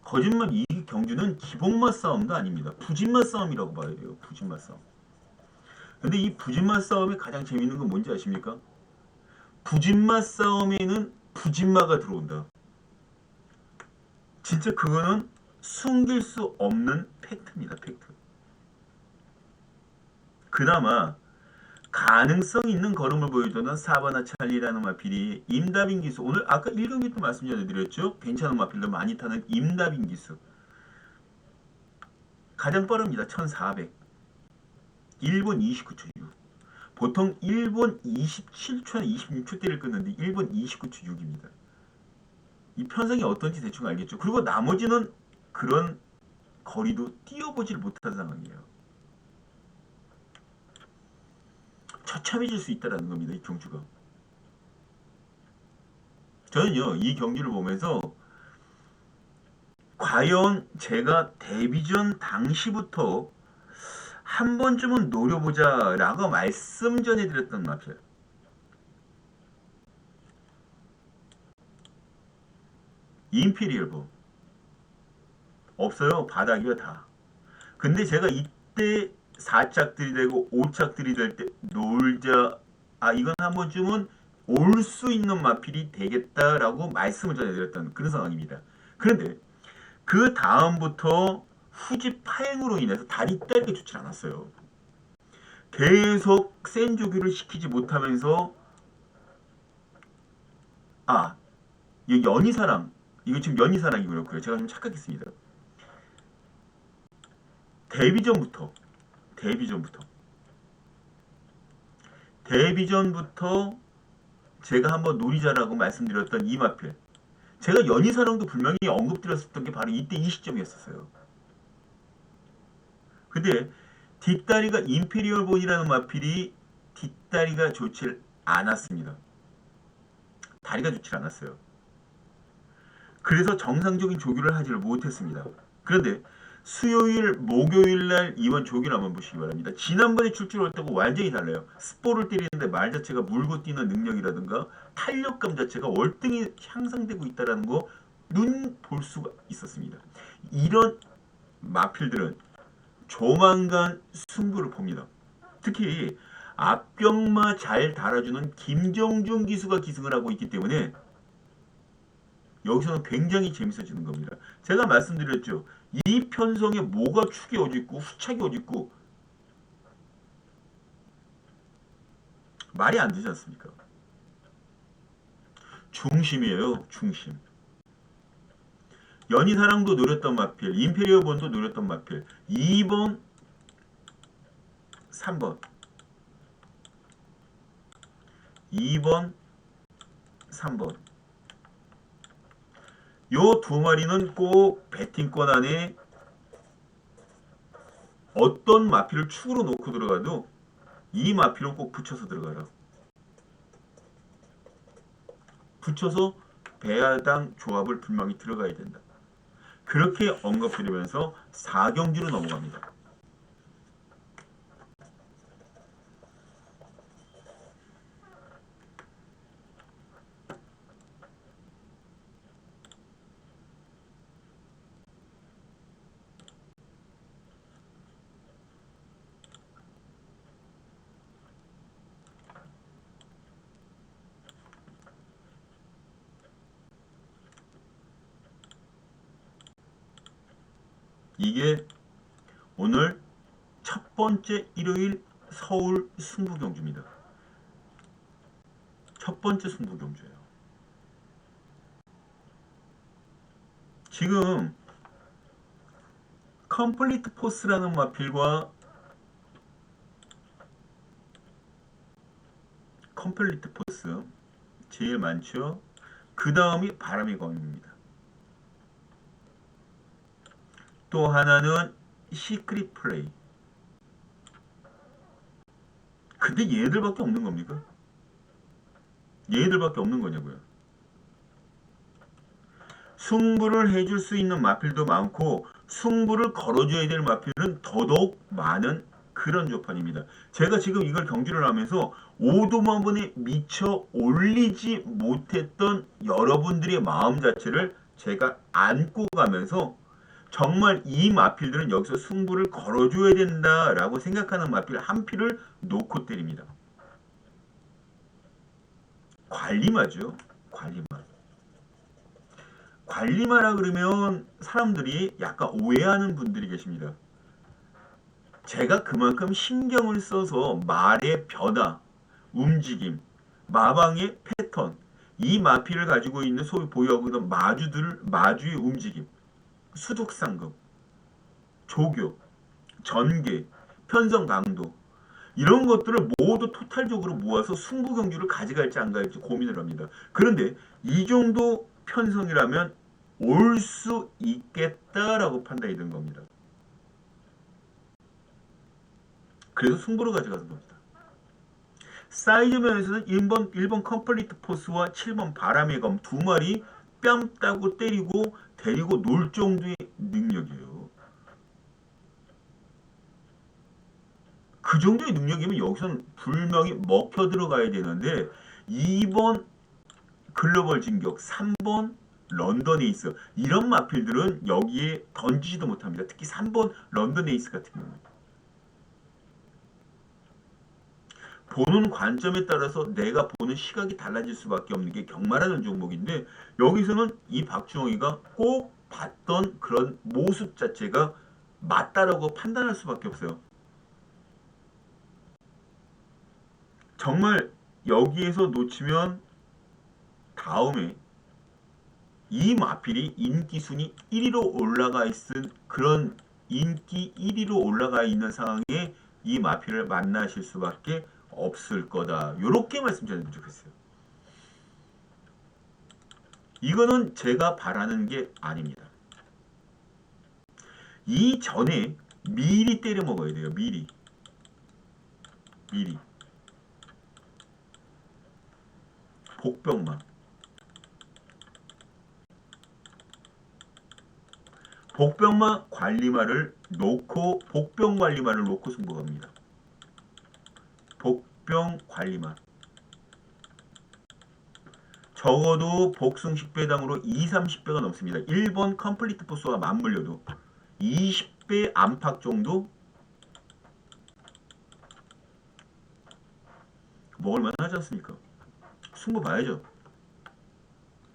S1: 거짓말. 이 경주는 기복맛 싸움도 아닙니다. 부진맛 싸움이라고 봐야 돼요. 부진맛 싸움. 근데 이 부진맛 싸움이 가장 재밌는 건 뭔지 아십니까? 부진맛 싸움에는 부진마가 들어온다. 진짜 그거는 숨길 수 없는 팩트입니다. 팩트. 그나마 가능성 있는 걸음을 보여주는 사바나 찰리라는 마필이 임다빈 기수. 오늘 아까 1경기 때 말씀 전해드렸죠. 괜찮은 마필도 많이 타는 임다빈 기수. 가장 빠릅니다. 1400. 1분 29초 6. 보통 1분 27초나 26초대를 끊는데 1분 29초 6입니다. 이 편성이 어떤지 대충 알겠죠. 그리고 나머지는 그런 거리도 뛰어보질 못한 상황이에요. 처참해질 수 있다는 겁니다. 이 경주가. 저는요, 이 경기를 보면서 과연 제가 데뷔전 당시부터 한 번쯤은 노려보자 라고 말씀 전해드렸던 마필. 임피리얼보. 없어요. 바닥이요 다. 근데 제가 이때 4짝 들이대고 5짝 들이댈 때 놀자. 이건 한 번쯤은 올 수 있는 마필이 되겠다라고 말씀을 전해드렸던 그런 상황입니다. 그런데 그 다음부터 후지 파행으로 인해서 다리 딸게 좋지 않았어요. 계속 센 조교를 시키지 못하면서 이 연희사랑, 이거 지금 연희사랑이 그렇고요. 제가 좀 착각했습니다. 데뷔전부터 제가 한번 노리자라고 말씀드렸던 이 마필. 제가 연희사랑도 분명히 언급드렸었던 게 바로 이때 이 시점이었어요. 근데 뒷다리가 임페리얼 본이라는 마필이 뒷다리가 좋질 않았습니다. 다리가 좋질 않았어요. 그래서 정상적인 조교를 하지를 못했습니다. 그런데 수요일, 목요일 날 이번 조교를 한번 보시기 바랍니다. 지난번에 출출할 때하고 완전히 달라요. 스포를 때리는데 말 자체가 물고 뛰는 능력이라든가 탄력감 자체가 월등히 향상되고 있다는 거 눈 볼 수가 있었습니다. 이런 마필들은 조만간 승부를 봅니다. 특히 앞병마 잘 달아주는 김정준 기수가 기승을 하고 있기 때문에 여기서는 굉장히 재밌어지는 겁니다. 제가 말씀드렸죠. 이 편성에 뭐가 축이 어딨고 후착이 어딨고 말이 안 되지 않습니까? 중심이에요. 중심. 연희사랑도 노렸던 마필, 임페리얼 본도 노렸던 마필. 2번, 3번. 2번, 3번. 요 두 마리는 꼭 배팅권 안에 어떤 마필을 축으로 놓고 들어가도 이 마필은 꼭 붙여서 들어가라. 붙여서 배야당 조합을 분명히 들어가야 된다. 그렇게 언급드리면서 4경주로 넘어갑니다. 이게 오늘 첫 번째 일요일 서울 승부경주입니다. 첫 번째 승부경주예요. 지금 컴플리트 포스라는 마필과 컴플리트 포스 제일 많죠. 그 다음이 바람의 검입니다. 또 하나는 시크릿 플레이. 근데 얘네들밖에 없는 겁니까? 얘네들밖에 없는 거냐고요. 승부를 해줄 수 있는 마필도 많고 승부를 걸어줘야 될 마필은 더더욱 많은 그런 조판입니다. 제가 지금 이걸 경주를 하면서 오도마분에 미처 올리지 못했던 여러분들의 마음 자체를 제가 안고 가면서 정말 이 마필들은 여기서 승부를 걸어줘야 된다라고 생각하는 마필 한 필을 놓고 때립니다. 관리마죠. 관리마. 관리마라 그러면 사람들이 약간 오해하는 분들이 계십니다. 제가 그만큼 신경을 써서 말의 변화, 움직임, 마방의 패턴, 이 마필을 가지고 있는 소위 보유하고 있는 마주의 움직임, 수족상급, 조교, 전개, 편성 강도 이런 것들을 모두 토탈적으로 모아서 승부 경주를 가져갈지 안 갈지 고민을 합니다. 그런데 이 정도 편성이라면 올 수 있겠다라고 판단이 든 겁니다. 그래서 승부를 가져가는 겁니다. 사이즈 면에서는 1번 컴플리트 포스와 7번 바람의 검 두 마리 뺨 따고 때리고 데리고 놀 정도의 능력이에요. 그 정도의 능력이면 여기서는 분명히 먹혀 들어가야 되는데 2번 글로벌 진격, 3번 런던 에이스 이런 마필들은 여기에 던지지도 못합니다. 특히 3번 런던 에이스 같은 경우 보는 관점에 따라서 내가 보는 시각이 달라질 수밖에 없는 게 경마라는 종목인데 여기서는 이 박주홍이가 꼭 봤던 그런 모습 자체가 맞다라고 판단할 수밖에 없어요. 정말 여기에서 놓치면 다음에 이 마필이 인기 순위 1위로 올라가 있은 그런 인기 1위로 올라가 있는 상황에 이 마필을 만나실 수밖에 없을 거다. 요렇게 말씀드리면 좋겠어요. 이거는 제가 바라는 게 아닙니다. 이전에 미리 때려 먹어야 돼요. 미리. 복병마. 복병마 관리마를 놓고 복병 관리마를 놓고 승부합니다. 복병 관리마. 적어도 복승 10배당으로 2, 30배가 넘습니다. 1번 컴플리트 포스와 맞물려도 20배 안팎 정도 먹을만 하지 않습니까? 승부 봐야죠.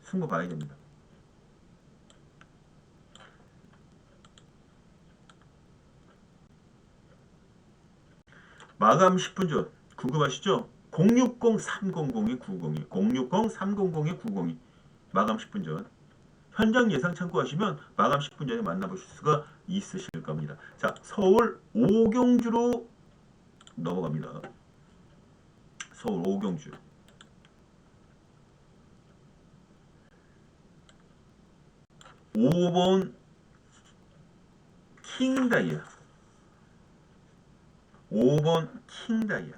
S1: 승부 봐야 됩니다. 마감 10분 전 궁금하시죠? 060-300-902 060-300-902 마감 10분 전 현장 예상 참고하시면 마감 10분 전에 만나보실 수가 있으실 겁니다. 자, 서울 오경주로 넘어갑니다. 서울 오경주 5번 킹다이아 5번 킹다이아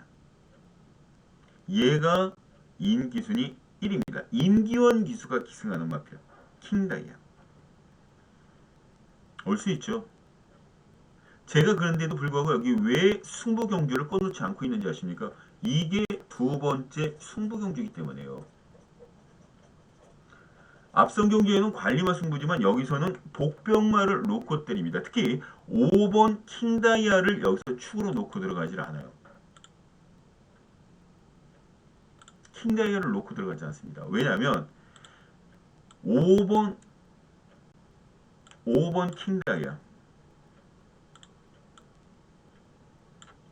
S1: 얘가 인기순위 1위입니다. 임기원 기수가 기승하는 마표 킹다이아 올 수 있죠. 제가 그런데도 불구하고 여기 왜 승부 경주를 꺼놓지 않고 있는지 아십니까? 이게 두 번째 승부 경주이기 때문에요. 앞선 경기에는 관리마 승부지만 여기서는 복병마를 놓고 때립니다. 특히 5번 킹다이아를 여기서 축으로 놓고 들어가질 않아요. 킹다이아를 놓고 들어가지 않습니다. 왜냐하면 5번 킹다이아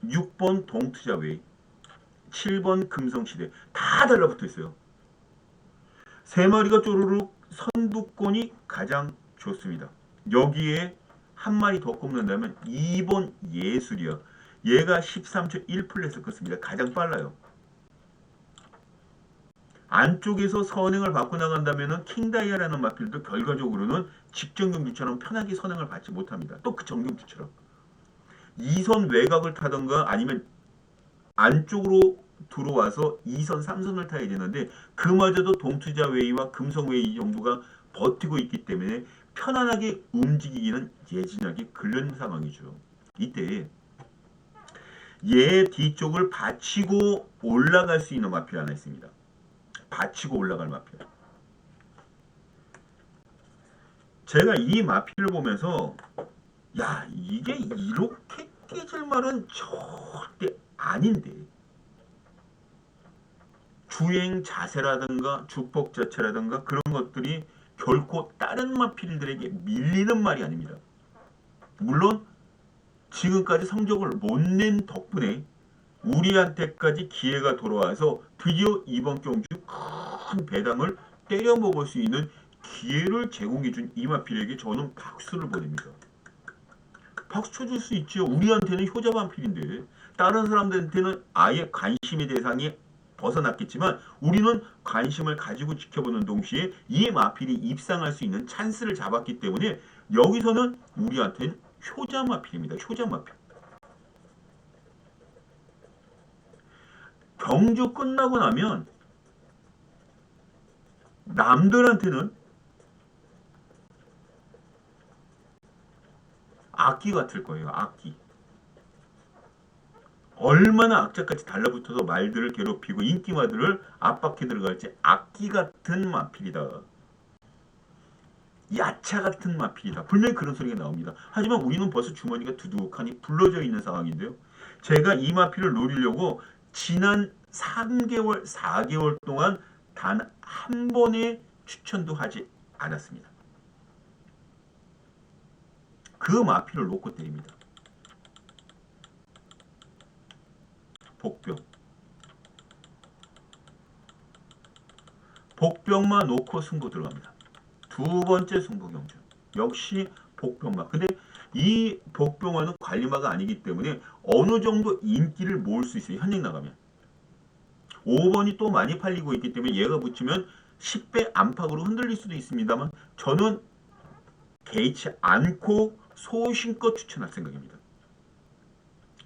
S1: 6번 동투자웨이 7번 금성시대 다 달라붙어 있어요. 세 마리가 쪼르륵 선두권이 가장 좋습니다. 여기에 한 마리 더 꼽는다면 2번 예술이야. 얘가 13초 1플레스 컸습니다. 가장 빨라요. 안쪽에서 선행을 받고 나간다면은 킹다이아라는 마필도 결과적으로는 직전 경주처럼 편하게 선행을 받지 못합니다. 또 그 전경주처럼 2선 외곽을 타던가 아니면 안쪽으로 들어와서 2선, 3선을 타야 되는데 그마저도 동투자 웨이와 금성 웨이 정도가 버티고 있기 때문에 편안하게 움직이기는 예진하게 그런 상황이죠. 이때 얘 뒤쪽을 받치고 올라갈 수 있는 마필 하나 있습니다. 받치고 올라갈 마필. 제가 이 마필을 보면서 야 이게 이렇게 깨질 말은 절대 아닌데 주행 자세라든가 주폭 자체라든가 그런 것들이 결코 다른 마필들에게 밀리는 말이 아닙니다. 물론 지금까지 성적을 못 낸 덕분에 우리한테까지 기회가 돌아와서 드디어 이번 경주 큰 배당을 때려 먹을 수 있는 기회를 제공해준 이마필에게 저는 박수를 보냅니다. 박수 쳐줄 수 있죠. 우리한테는 효자반필인데 다른 사람들한테는 아예 관심의 대상이 벗어났겠지만 우리는 관심을 가지고 지켜보는 동시에 이 마필이 입상할 수 있는 찬스를 잡았기 때문에 여기서는 우리한테는 효자마필입니다. 효자마필. 경주 끝나고 나면 남들한테는 악기 같을 거예요. 악기. 얼마나 악착같이 달라붙어서 말들을 괴롭히고 인기마들을 압박해 들어갈지 악기 같은 마필이다. 야차 같은 마필이다. 분명히 그런 소리가 나옵니다. 하지만 우리는 벌써 주머니가 두둑하니 불러져 있는 상황인데요. 제가 이 마필을 노리려고 지난 3개월, 4개월 동안 단 한 번의 추천도 하지 않았습니다. 그 마필을 놓고 때립니다. 복병. 복병만 놓고 승부 들어갑니다. 두 번째 승부 경주. 역시 복병마. 근데 이 복병마는 관리마가 아니기 때문에 어느 정도 인기를 모을 수 있어요. 현역 나가면. 5번이 또 많이 팔리고 있기 때문에 얘가 붙이면 10배 안팎으로 흔들릴 수도 있습니다만 저는 개의치 않고 소신껏 추천할 생각입니다.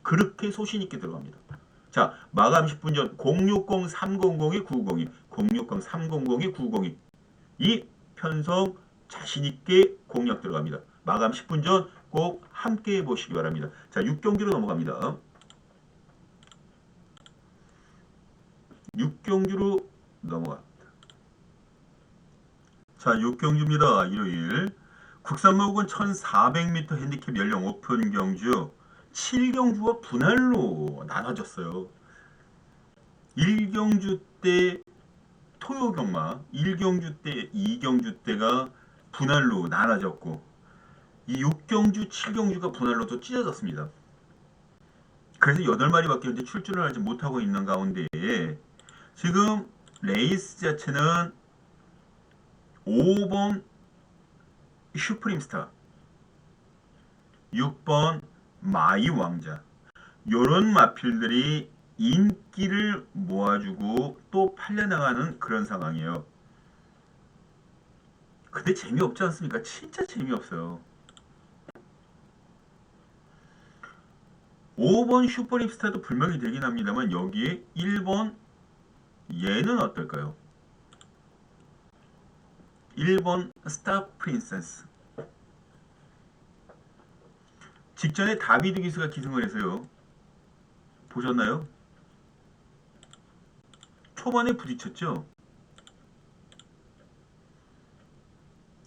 S1: 그렇게 소신있게 들어갑니다. 자, 마감 10분 전 060-300-902 060-300-902 이 편성 자신있게 공략 들어갑니다. 마감 10분 전 꼭 함께 해보시기 바랍니다. 자, 6경기로 넘어갑니다. 6경주로 넘어갑니다. 자, 6경주입니다. 일요일 국산마국은 1400m 핸디캡 연령 오픈 경주 7경주와 분할로 나눠졌어요. 1경주 때 토요경마, 1경주 때, 2경주 때가 분할로 나눠졌고 이 6경주, 7경주가 분할로도 찢어졌습니다. 그래서 8마리밖에 현재 출전을 하지 못하고 있는 가운데 지금 레이스 자체는 5번 슈프림스타, 6번 마이왕자 요런 마필들이 인기를 모아주고 또 팔려나가는 그런 상황이에요. 근데 재미없지 않습니까? 진짜 재미없어요. 5번 슈퍼립스타도 불명이 되긴 합니다만 여기에 1번 얘는 어떨까요? 1번 스타 프린세스. 직전에 다비드 기수가 기승을 해서요. 보셨나요? 초반에 부딪혔죠?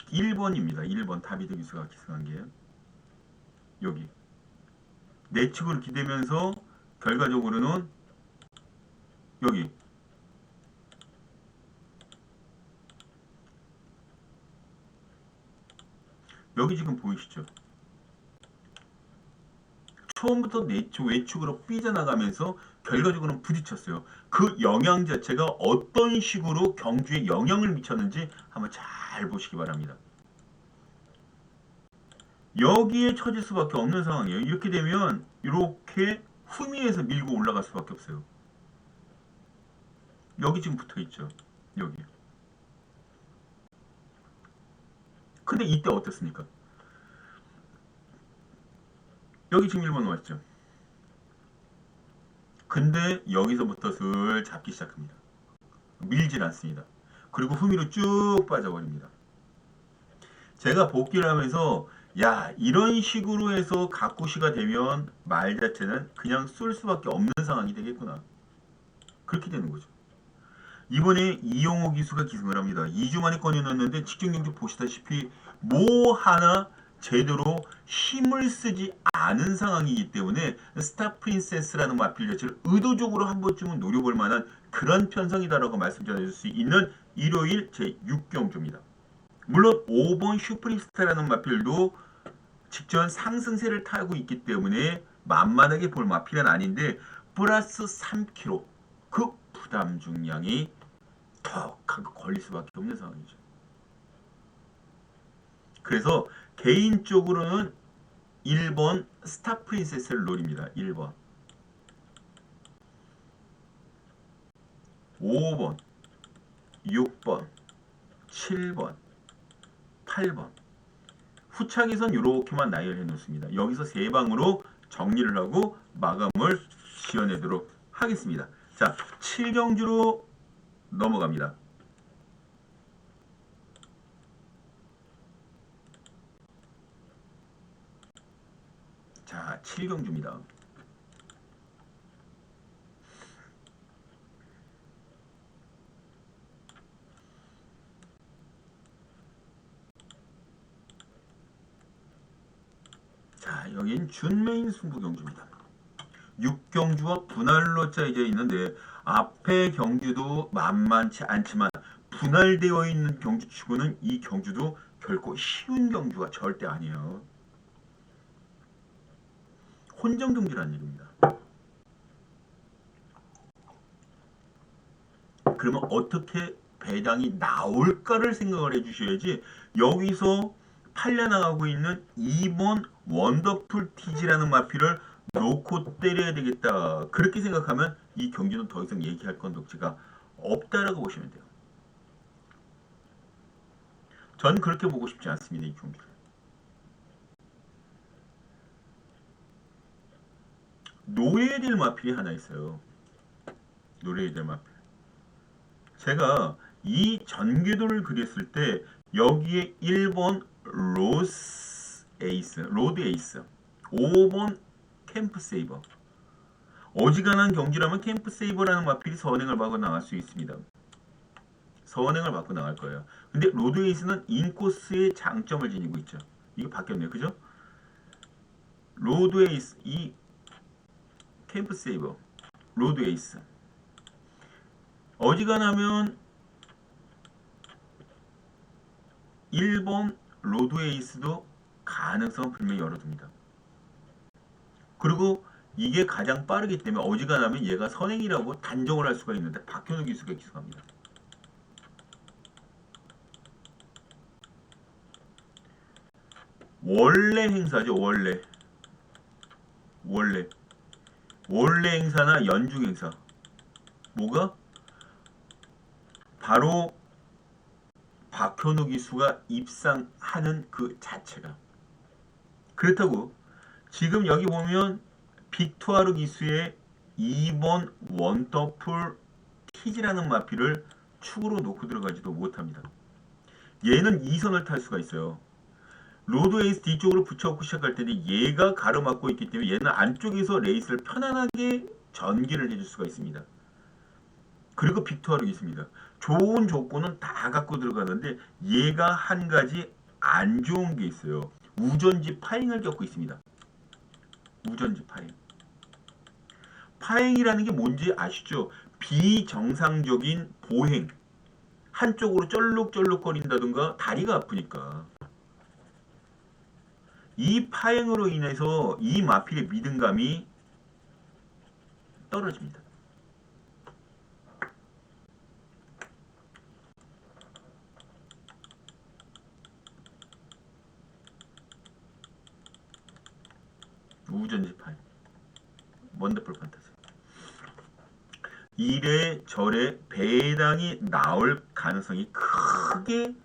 S1: 1번입니다. 1번 다비드 기수가 기승한 게 여기 내측으로 기대면서 결과적으로는 여기 지금 보이시죠? 처음부터 내측 외측으로 삐져나가면서 결과적으로는 부딪혔어요. 그 영향 자체가 어떤 식으로 경주에 영향을 미쳤는지 한번 잘 보시기 바랍니다. 여기에 처질 수밖에 없는 상황이에요. 이렇게 되면 이렇게 후미에서 밀고 올라갈 수밖에 없어요. 여기 지금 붙어 있죠. 여기. 근데 이때 어떻습니까? 여기 지금 1번 왔죠. 근데 여기서부터 슬 잡기 시작합니다. 밀질 않습니다. 그리고 후미로 쭉 빠져버립니다. 제가 복귀를 하면서 야 이런 식으로 해서 가쿠시가 되면 말 자체는 그냥 쏠 수밖에 없는 상황이 되겠구나. 그렇게 되는 거죠. 이번에 이용호 기수가 기승을 합니다. 2주 만에 꺼내놨는데 직전 경기 보시다시피 뭐 하나 제대로 힘을 쓰지 않은 상황이기 때문에 스타 프린세스라는 마필 자체를 의도적으로 한 번쯤은 노려볼 만한 그런 편성이다라고 말씀 전해줄 수 있는 일요일 제6경주입니다. 물론 5번 슈프림스타라는 마필도 직전 상승세를 타고 있기 때문에 만만하게 볼 마필은 아닌데 플러스 3kg 그 부담 중량이 턱 하고 걸릴 수밖에 없는 상황이죠. 그래서 개인적으로는 1번 스타 프린세스를 노립니다. 1번 5번 6번 7번 8번 후착에선 이렇게만 나열해 놓습니다. 여기서 세 방으로 정리를 하고 마감을 지어내도록 하겠습니다. 자, 7경주로 넘어갑니다. 자, 7경주입니다. 자, 여긴 준메인 승부경주입니다. 6경주와 분할로 짜여져 있는데 앞에 경주도 만만치 않지만 분할되어 있는 경주치고는 이 경주도 결코 쉬운 경주가 절대 아니에요. 혼전 경주라는 얘기입니다. 그러면 어떻게 배당이 나올까를 생각을 해주셔야지 여기서 팔려나가고 있는 2번 원더풀 티지라는 마피를 놓고 때려야 되겠다. 그렇게 생각하면 이 경기는 더 이상 얘기할 건덕지가 없다라고 보시면 돼요. 전 그렇게 보고 싶지 않습니다. 이 경기를. 노려야 될 마필이 하나 있어요. 노려야 될 마필. 제가 이 전궤도를 그렸을 때 여기에 1번 로드 에이스 5번 캠프 세이버 어지간한 경기라면 캠프 세이버라는 마필이 선행을 받고 나갈 수 있습니다. 선행을 받고 나갈 거예요. 근데 로드 에이스는 인코스의 장점을 지니고 있죠. 이게 바뀌었네요. 그죠? 로드 에이스 이 캠프 세이버 로드 에이스 어지간하면 1번 로드 에이스도 가능성 분명히 열어둡니다. 그리고 이게 가장 빠르기 때문에 어지간하면 얘가 선행이라고 단정을 할 수가 있는데 박현우 기수가 기수합니다. 원래 행사죠. 원래 행사나 연중 행사 뭐가? 바로 박현우 기수가 입상하는 그 자체가 그렇다고 지금 여기 보면 빅투아르 기수의 2번 원더풀 티지라는 마피를 축으로 놓고 들어가지도 못합니다. 얘는 2선을 탈 수가 있어요. 로드 에이스 뒤쪽으로 붙여갖고 시작할 텐데 얘가 가로막고 있기 때문에 얘는 안쪽에서 레이스를 편안하게 전개를 해줄 수가 있습니다. 그리고 빅투아르 기수입니다. 좋은 조건은 다 갖고 들어가는데 얘가 한 가지 안 좋은 게 있어요. 우전지 파행을 겪고 있습니다. 우전지 파행. 파행이라는 게 뭔지 아시죠? 비정상적인 보행. 한쪽으로 쩔룩쩔룩거린다든가 다리가 아프니까. 이 파행으로 인해서 이 마필의 믿음감이 떨어집니다. 우전지 파행. 원더풀 판타지. 이래저래 배당이 나올 가능성이 크게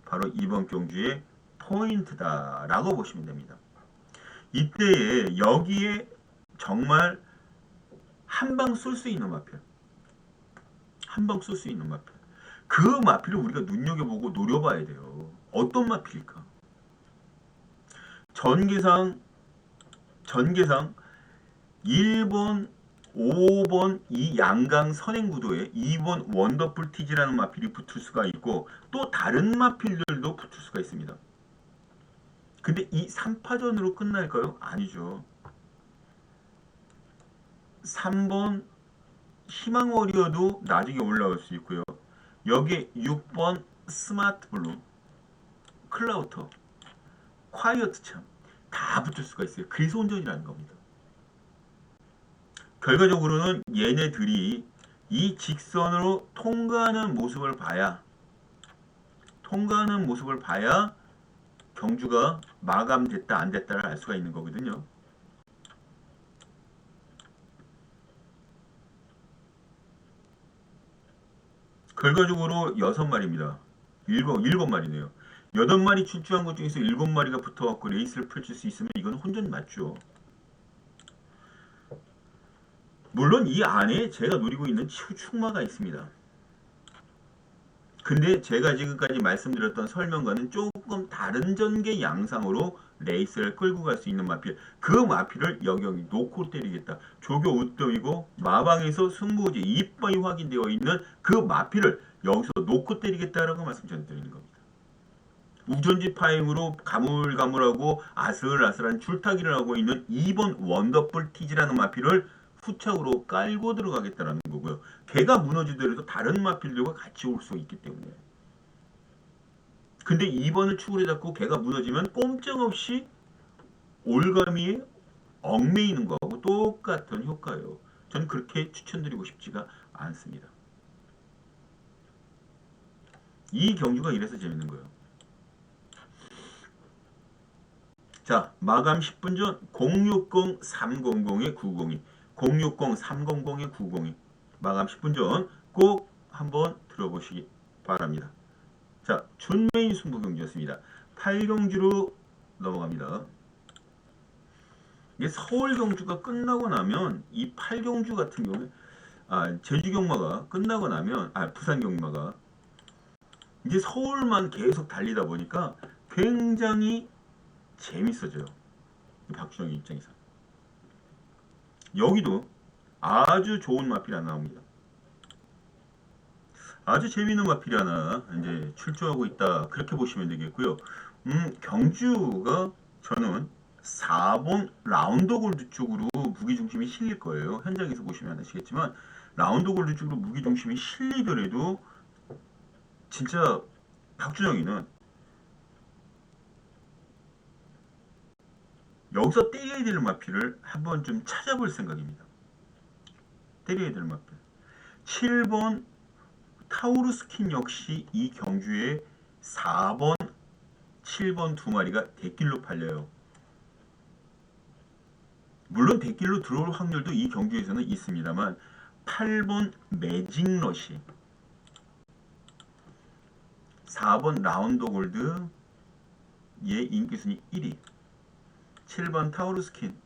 S1: 바로 이번 경주의 포인트다라고 보시면 됩니다. 이때에 여기에 정말 한 방 쏠 수 있는 마필, 한 방 쏠 수 있는 마필, 그 마필을 우리가 눈여겨보고 노려봐야 돼요. 어떤 마필일까? 전개상 1번, 5번 이 양강 선행구도에 2번 원더풀 티지라는 마필이 붙을 수가 있고 또 다른 마필들도 붙을 수가 있습니다. 근데 이 3파전으로 끝날까요? 아니죠. 3번 희망 워리어도 나중에 올라올 수 있고요. 여기에 6번 스마트 블루, 클라우터, 콰이어트 참 다 붙을 수가 있어요. 그래서 혼전이라는 겁니다. 결과적으로는 얘네들이 이 직선으로 통과하는 모습을 봐야 경주가 마감됐다 안 됐다를 알 수가 있는 거거든요. 결과적으로 6마리입니다. 7마리네요. 8마리 출주한 것 중에서 7마리가 붙어갖고 레이스를 펼칠 수 있으면 이건 혼전 맞죠. 물론 이 안에 제가 노리고 있는 충마가 있습니다. 근데 제가 지금까지 말씀드렸던 설명과는 조금 다른 전개 양상으로 레이스를 끌고 갈 수 있는 마필, 그 마필을 여기 놓고 때리겠다. 조교 우뜸이고 마방에서 승부지 이빨이 확인되어 있는 그 마필을 여기서 놓고 때리겠다라고 말씀 드리는 겁니다. 우전지 파행으로 가물가물하고 아슬아슬한 줄타기를 하고 있는 2번 원더풀 티지라는 마필을 후착으로 깔고 들어가겠다라는 거고요. 걔가 무너지더라도 다른 마필들과 같이 올 수 있기 때문에. 근데 2번을 축으로 잡고 걔가 무너지면 꼼짝없이 올가미에 얽매이는 거하고 똑같은 효과예요. 저는 그렇게 추천드리고 싶지가 않습니다. 이 경주가 이래서 재밌는 거예요. 자, 마감 10분 전 060-300에 902 060-300에 902 마감 10분 전 꼭 한번 들어보시기 바랍니다. 자, 준메인 승부 경주였습니다. 8경주로 넘어갑니다. 이게 서울 경주가 끝나고 나면 이 8경주 같은 경우에 제주 경마가 끝나고 나면 부산 경마가 이제 서울만 계속 달리다 보니까 굉장히 재밌어져요. 박준영 입장에서. 여기도 아주 좋은 마필이 하나 나옵니다. 아주 재미있는 마필이 하나 이제 출조하고 있다. 그렇게 보시면 되겠고요. 경주가 저는 4번 라운드 골드 쪽으로 무게중심이 실릴 거예요. 현장에서 보시면 아시겠지만 라운드 골드 쪽으로 무게중심이 실리더라도 진짜 박준영이는 여기서 때려야 될 마필을 한번 좀 찾아볼 생각입니다. 때려야 될 마필. 7번 타우루스킨 역시 이 경주에 4번, 7번 두 마리가 대길로 팔려요. 물론 대길로 들어올 확률도 이 경주에서는 있습니다만 8번 매직러시, 4번 라운드 골드 얘 인기순위 1위, 7번 타우루스킨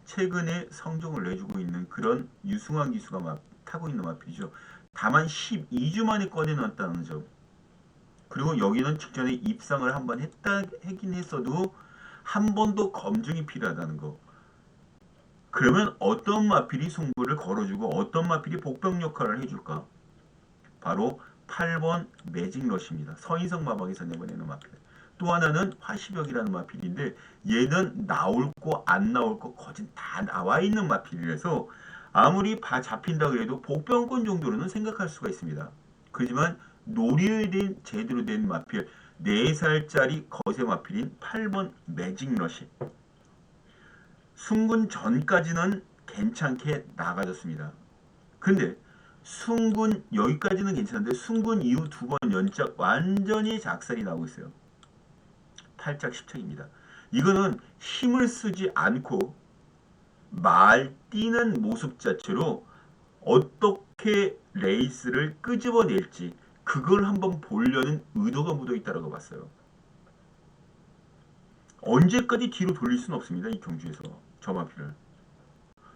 S1: 최근에 성적을 내주고 있는 그런 유승환 기수가 타고 있는 마필이죠. 다만 12주 만에 꺼내놨다는 점. 그리고 여기는 직전에 입상을 한번 했긴 했어도 한 번 더 검증이 필요하다는 거. 그러면 어떤 마필이 승부를 걸어주고 어떤 마필이 복병 역할을 해줄까? 바로 8번 매직러시입니다. 서인성 마방에서 내보내는 마필. 또 하나는 화시벽이라는 마필인데 얘는 나올 거 안 나올 거 거진 다 나와 있는 마필이라서 아무리 잡힌다 그래도 복병권 정도로는 생각할 수가 있습니다. 그렇지만 노려야 된 제대로 된 마필 4살짜리 거세 마필인 8번 매직러시. 승군 전까지는 괜찮게 나가졌습니다. 근데 승군 여기까지는 괜찮은데 승군 이후 2번 연작 완전히 작살이 나고 있어요. 8작 10착입니다. 이거는 힘을 쓰지 않고 말 뛰는 모습 자체로 어떻게 레이스를 끄집어낼지 그걸 한번 보려는 의도가 묻어 있다라고 봤어요. 언제까지 뒤로 돌릴 수는 없습니다. 이 경주에서 저 마필을.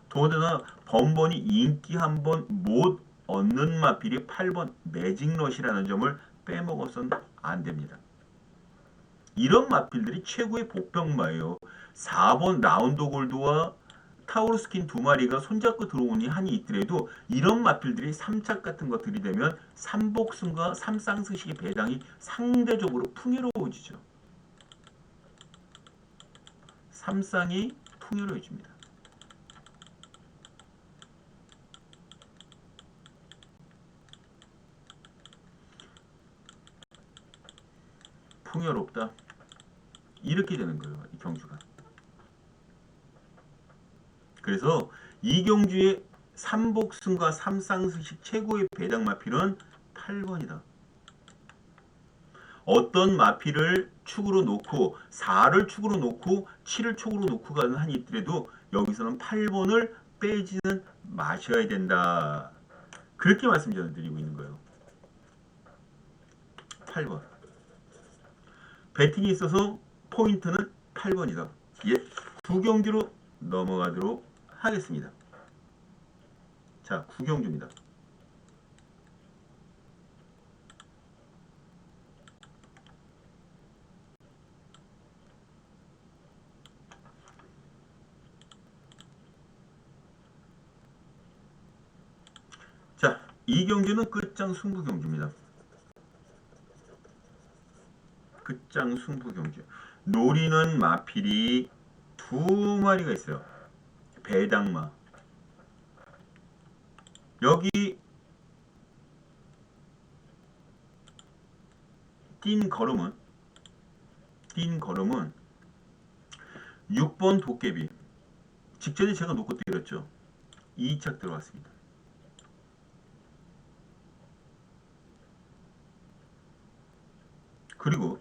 S1: 더군다나 번번이 인기 한번 못 얻는 마필이 8번 매직넛이라는 점을 빼먹어서는 안 됩니다. 이런 마필들이 최고의 복병마예요. 4번 라운드 골드와 타우루스킨 두 마리가 손잡고 들어오니 한이 있더라도 이런 마필들이 3착 같은 것들이 되면 3복승과 3쌍승식의 배당이 상대적으로 풍요로워지죠. 3쌍이 풍요로워집니다. 풍요롭다. 이렇게 되는 거예요. 이 경주가. 그래서 이 경주의 3복승과 3쌍승식 최고의 배당 마필은 8번이다. 어떤 마필을 축으로 놓고 4를 축으로 놓고 7을 축으로 놓고 가는 한이 있더라도 여기서는 8번을 빼지는 마셔야 된다. 그렇게 말씀드리고 있는 거예요. 8번. 배팅이 있어서 포인트는 8번이다. 예, 9경주로 넘어가도록 하겠습니다. 자, 9경주입니다. 자, 이 경주는 끝장 승부 경주입니다. 끝장 승부 경주. 노리는 마필이 두 마리가 있어요. 배당마. 여기 뛴 걸음은 6번 도깨비. 직전에 제가 놓고 때렸죠. 2착 들어왔습니다. 그리고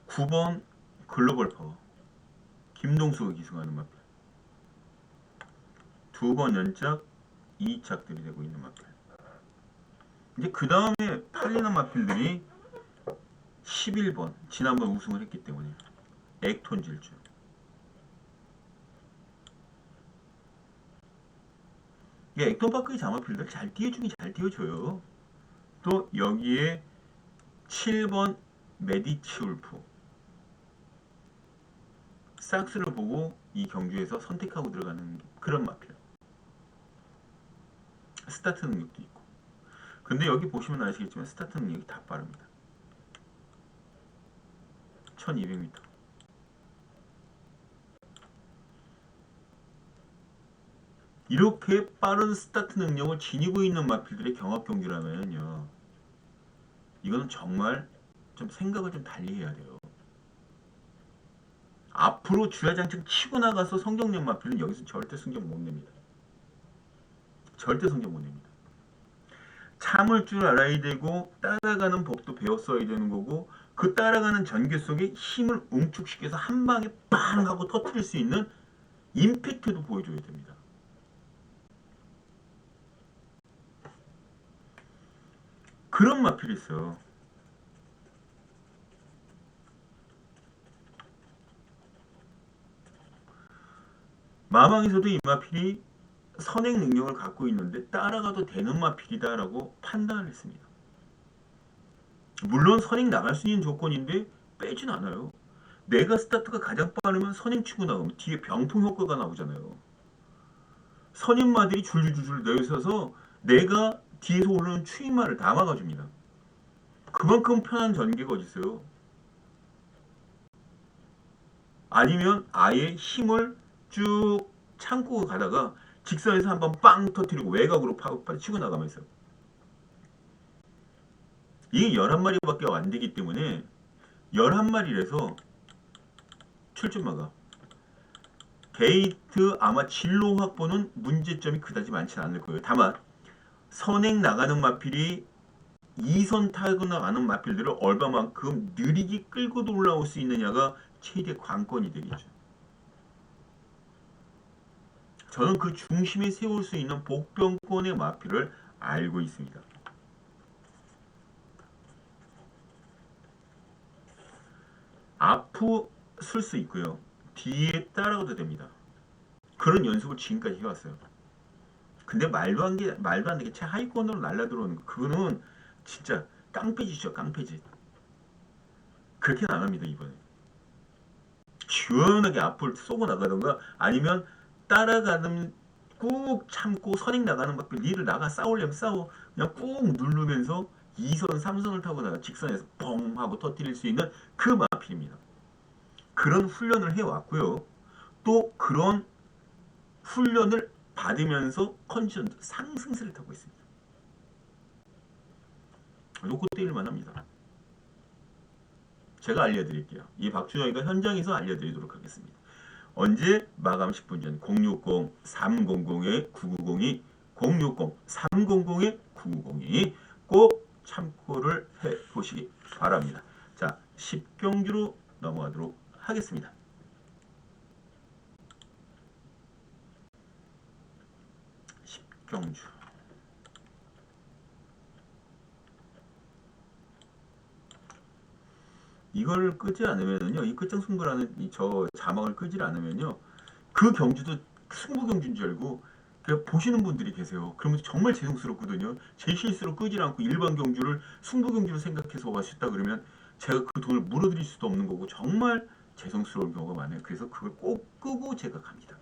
S1: 9번 글로벌 파워. 김동수가 기승하는 마필. 두 번 연짝 2착 들이대고 있는 마필. 이제 그 다음에 팔리는 마필들이 11번. 지난번 우승을 했기 때문에 액톤 질주. 액톤파크의 자마필들 잘 띄워주긴 잘 띄워줘요. 또 여기에 7번 메디치 울프. 싹스를 보고 이 경주에서 선택하고 들어가는 그런 마필. 스타트 능력도 있고. 근데 여기 보시면 아시겠지만 스타트 능력이 다 빠릅니다. 1200m. 이렇게 빠른 스타트 능력을 지니고 있는 마필들의 경합 경기라면요. 이거는 정말 좀 생각을 좀 달리 해야 돼요. 앞으로 주야장창 치고 나가서 성적력 마필은 여기서 절대 승격 못 냅니다. 절대 승격 못 냅니다. 참을 줄 알아야 되고 따라가는 법도 배웠어야 되는 거고 그 따라가는 전개 속에 힘을 응축시켜서 한 방에 빵 하고 터뜨릴 수 있는 임팩트도 보여줘야 됩니다. 그런 마필이 있어요. 마망에서도 이 마필이 선행 능력을 갖고 있는데 따라가도 되는 마필이다라고 판단을 했습니다. 물론 선행 나갈 수 있는 조건인데 빼진 않아요. 내가 스타트가 가장 빠르면 선행 치고 나가면 뒤에 병풍 효과가 나오잖아요. 선임마들이 줄줄줄 내서서 내가 뒤에서 오르는 추임마를 다 막아줍니다. 그만큼 편한 전개가 어디 있어요. 아니면 아예 힘을 쭉 참고 가다가 직선에서 한번 빵 터뜨리고 외곽으로 치고 나가면서 이게 11마리밖에 안 되기 때문에 11마리라서 출전마가 게이트 아마 진로 확보는 문제점이 그다지 많지는 않을 거예요. 다만 선행 나가는 마필이 2선 타고 나가는 마필들을 얼마만큼 느리게 끌고 올라올 수 있느냐가 최대 관건이 되겠죠. 저는 그 중심에 세울 수 있는 복병권의 마필을 알고 있습니다. 앞으로 쓸 수 있고요. 뒤에 따라가도 됩니다. 그런 연습을 지금까지 해왔어요. 근데 말도 안 되게 최하위권으로 날라들어오는 거, 그거는 진짜 깡패짓이죠, 깡패짓. 그렇게는 안 합니다, 이번에. 시원하게 앞을 쏘고 나가던가 아니면 따라가는 꾹 참고 선행 나가는 밖에 니를 나가 싸우려면 싸워. 그냥 꾹 누르면서 2선, 3선을 타고 나가 직선에서 뻥 하고 터뜨릴 수 있는 그 마필입니다. 그런 훈련을 해왔고요. 또 그런 훈련을 받으면서 컨디션 상승세를 타고 있습니다. 놓고 때릴만 합니다. 제가 알려드릴게요. 이 박준영이가 현장에서 알려드리도록 하겠습니다. 언제? 마감 10분 전 060-300-9902 060-300-9902 꼭 참고를 해보시기 바랍니다. 자, 10경주로 넘어가도록 하겠습니다. 10경주 이걸 끄지 않으면요, 이 끝장승부라는 저 자막을 끄지 않으면요, 그 경주도 승부 경주인 줄 알고 그냥 보시는 분들이 계세요. 그러면 정말 죄송스럽거든요. 제 실수로 끄지 않고 일반 경주를 승부 경주로 생각해서 왔다 그러면 제가 그 돈을 물어드릴 수도 없는 거고 정말 죄송스러운 경우가 많아요. 그래서 그걸 꼭 끄고 제가 갑니다.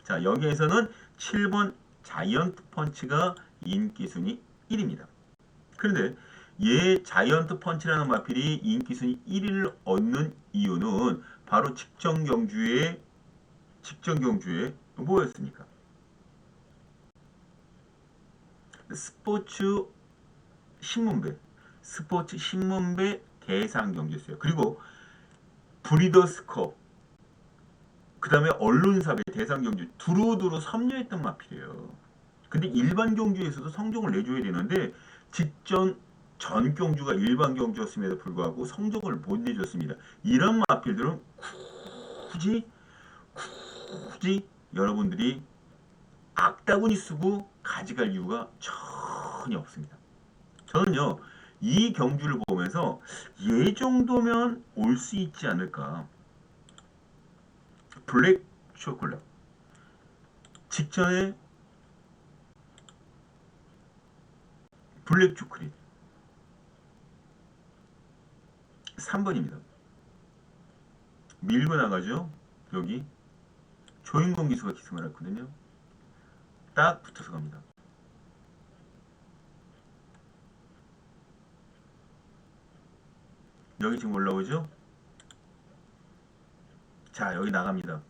S1: 자, 여기에서는 7번 자이언트 펀치가 인기순위 1입니다. 그런데 얘 자이언트 펀치라는 마필이 인기순위 1위를 얻는 이유는 바로 직전 경주에 뭐였습니까? 스포츠 신문배 대상 경주였어요. 그리고 브리더스컵, 그 다음에 언론사배 대상 경주 두루두루 섬유했던 마필이에요. 근데 일반 경주에서도 성적을 내줘야 되는데 직전 전 경주가 일반 경주였음에도 불구하고 성적을 못 내줬습니다. 이런 마필들은 굳이 여러분들이 악다구니 쓰고 가져갈 이유가 전혀 없습니다. 저는요, 이 경주를 보면서 얘 정도면 올 수 있지 않을까. 블랙 초콜릿 직전에 블랙 초콜릿 3번입니다. 밀고 나가죠. 여기 조인공 기수가 기승을 했거든요. 딱 붙어서 갑니다. 여기 지금 올라오죠. 자, 여기 나갑니다.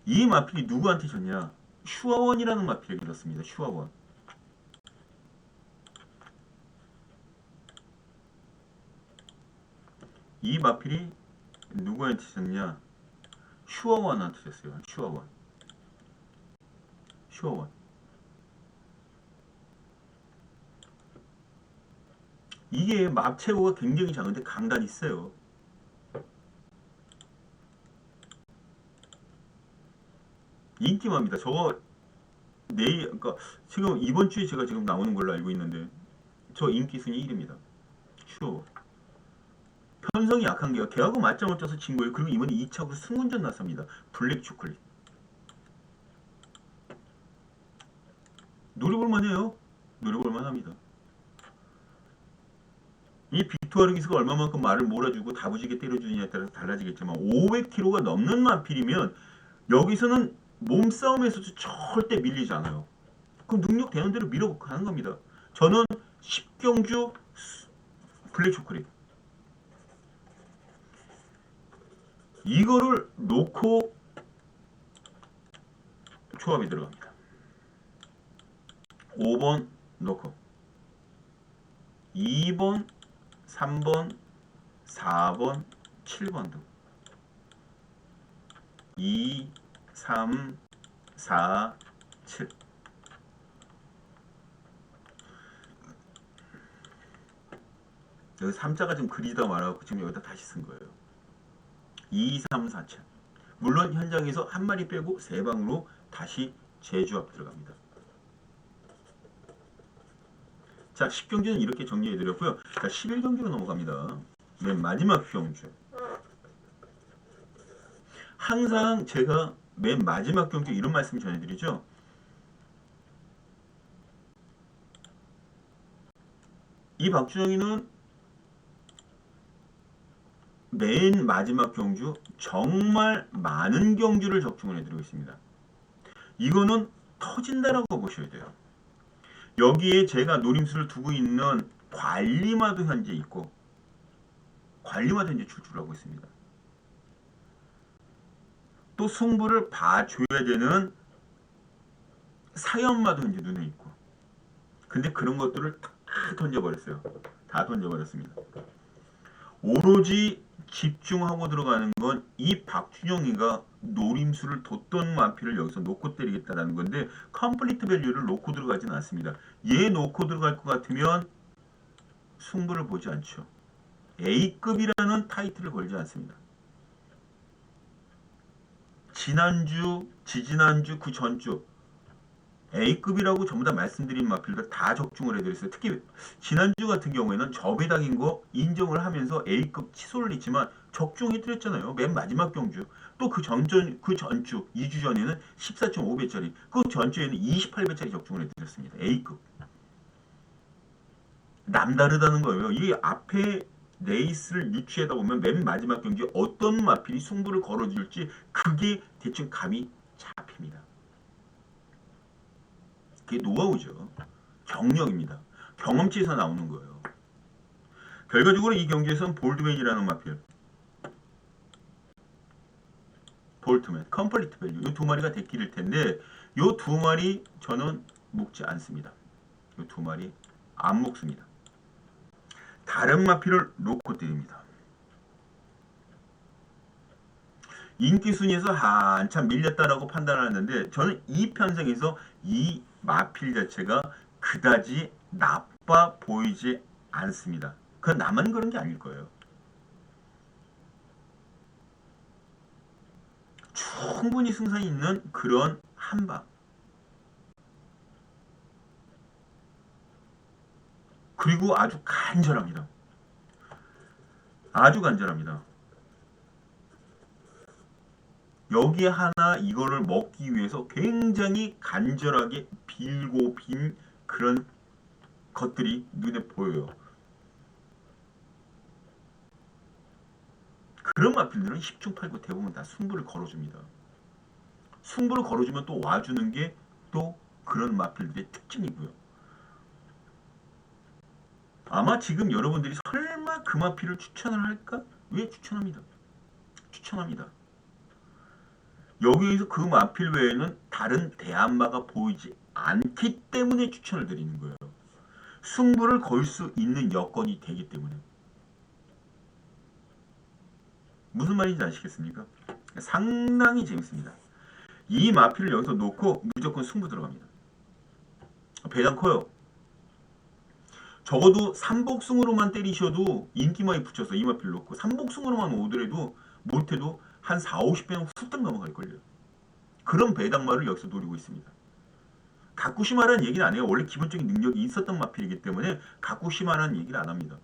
S1: 이 마필이 누구한테 졌냐? 슈아원이라는 마필에게 졌습니다. 슈아원. 이 마필이 누구한테 졌냐? 슈아원한테 졌어요. 슈아원. 이게 맙체고가 굉장히 작은데 강단이 있어요. 인기마입니다. 저거 내일, 그러니까 지금 이번 주에 제가 지금 나오는 걸로 알고 있는데 저 인기 순위 1위입니다. 슈. 편성이 약한 게요. 걔하고 맞짱을 떠서 진 거예요. 그리고 이번에 2차로 승운전 났습니다. 블랙 초콜릿. 노려볼만 해요. 노려볼만 합니다. 이 빅토르 기수가 얼마만큼 말을 몰아주고 다부지게 때려주느냐에 따라서 달라지겠지만 500kg가 넘는 마필이면 여기서는 몸싸움에서도 절대 밀리지 않아요. 그럼 능력 되는 대로 밀어가는 겁니다. 저는 10경주 블랙 초콜릿 이거를 놓고 조합이 들어갑니다. 5번 놓고 2번, 3번, 4번, 7번 등 2, 3, 4, 7 여기 3자가 좀 그리다 말아갖고 지금 여기다 다시 쓴 거예요. 2, 3, 4차. 물론 현장에서 한 마리 빼고 세 방으로 다시 재주합 들어갑니다. 자, 10경주는 이렇게 정리해드렸고요. 자, 11경주로 넘어갑니다. 맨 마지막 경주. 항상 제가 맨 마지막 경주 이런 말씀 전해드리죠. 이 박주영이는 맨 마지막 경주 정말 많은 경주를 적중을 해드리고 있습니다. 이거는 터진다라고 보셔야 돼요. 여기에 제가 노림수를 두고 있는 관리마도 현재 있고 관리마도 현재 출주를 하고 있습니다. 또 승부를 봐줘야 되는 사연마도 현재 눈에 있고 근데 그런 것들을 다 던져버렸어요. 다 던져버렸습니다. 오로지 집중하고 들어가는 건 이 박준영이가 노림수를 뒀던 마피를 여기서 놓고 때리겠다라는 건데 컴플리트 밸류를 놓고 들어가진 않습니다. 얘 놓고 들어갈 것 같으면 승부를 보지 않죠. A급이라는 타이틀을 걸지 않습니다. 지난주, 지지난주, 그 전주 A급이라고 전부 다 말씀드린 마필들 다 적중을 해드렸어요. 특히 지난주 같은 경우에는 저배당인 거 인정을 하면서 A급 취소를 했지만 적중해드렸잖아요. 맨 마지막 경주. 또 그 전주, 2주 전에는 14.5배짜리, 그 전주에는 28배짜리 적중을 해드렸습니다. A급. 남다르다는 거예요. 이 앞에 레이스를 유추하다 보면 맨 마지막 경주에 어떤 마필이 승부를 걸어줄지 그게 대충 감이 잡힙니다. 그게 노하우죠. 경력입니다. 경험치에서 나오는 거예요. 결과적으로 이 경기에서는 볼드맨이라는 마필, 볼트맨, 컴플리트 밸류 이 두 마리가 데킬일 텐데 이 두 마리 저는 묶지 않습니다. 이 두 마리 안 묶습니다. 다른 마필을 놓고 때립니다. 인기 순위에서 한참 밀렸다라고 판단하는데 저는 이 편성에서 이 마필 자체가 그다지 나빠 보이지 않습니다. 그건 나만 그런 게 아닐 거예요. 충분히 승산이 있는 그런 한방. 그리고 아주 간절합니다. 아주 간절합니다. 여기에 하나 이거를 먹기 위해서 굉장히 간절하게 빌고 빈 그런 것들이 눈에 보여요. 그런 마필들은 10중 8구 대부분 다 승부를 걸어줍니다. 승부를 걸어주면 또 와주는 게 또 그런 마필들의 특징이고요. 아마 지금 여러분들이 설마 그 마필을 추천을 할까? 왜 추천합니다. 추천합니다. 여기에서 그 마필 외에는 다른 대안마가 보이지 않기 때문에 추천을 드리는 거예요. 승부를 걸 수 있는 여건이 되기 때문에. 무슨 말인지 아시겠습니까? 상당히 재밌습니다. 이 마필을 여기서 놓고 무조건 승부 들어갑니다. 배당 커요. 적어도 3복승으로만 때리셔도 인기마에 붙여서 이 마필을 놓고 3복승으로만 오더라도 못해도 한 4, 50배는 훅 넘어갈걸요. 그런 배당마를 여기서 노리고 있습니다. 가쿠시마라는 얘기는 안 해요. 원래 기본적인 능력이 있었던 마필이기 때문에 가쿠시마라는 얘기를 안 합니다.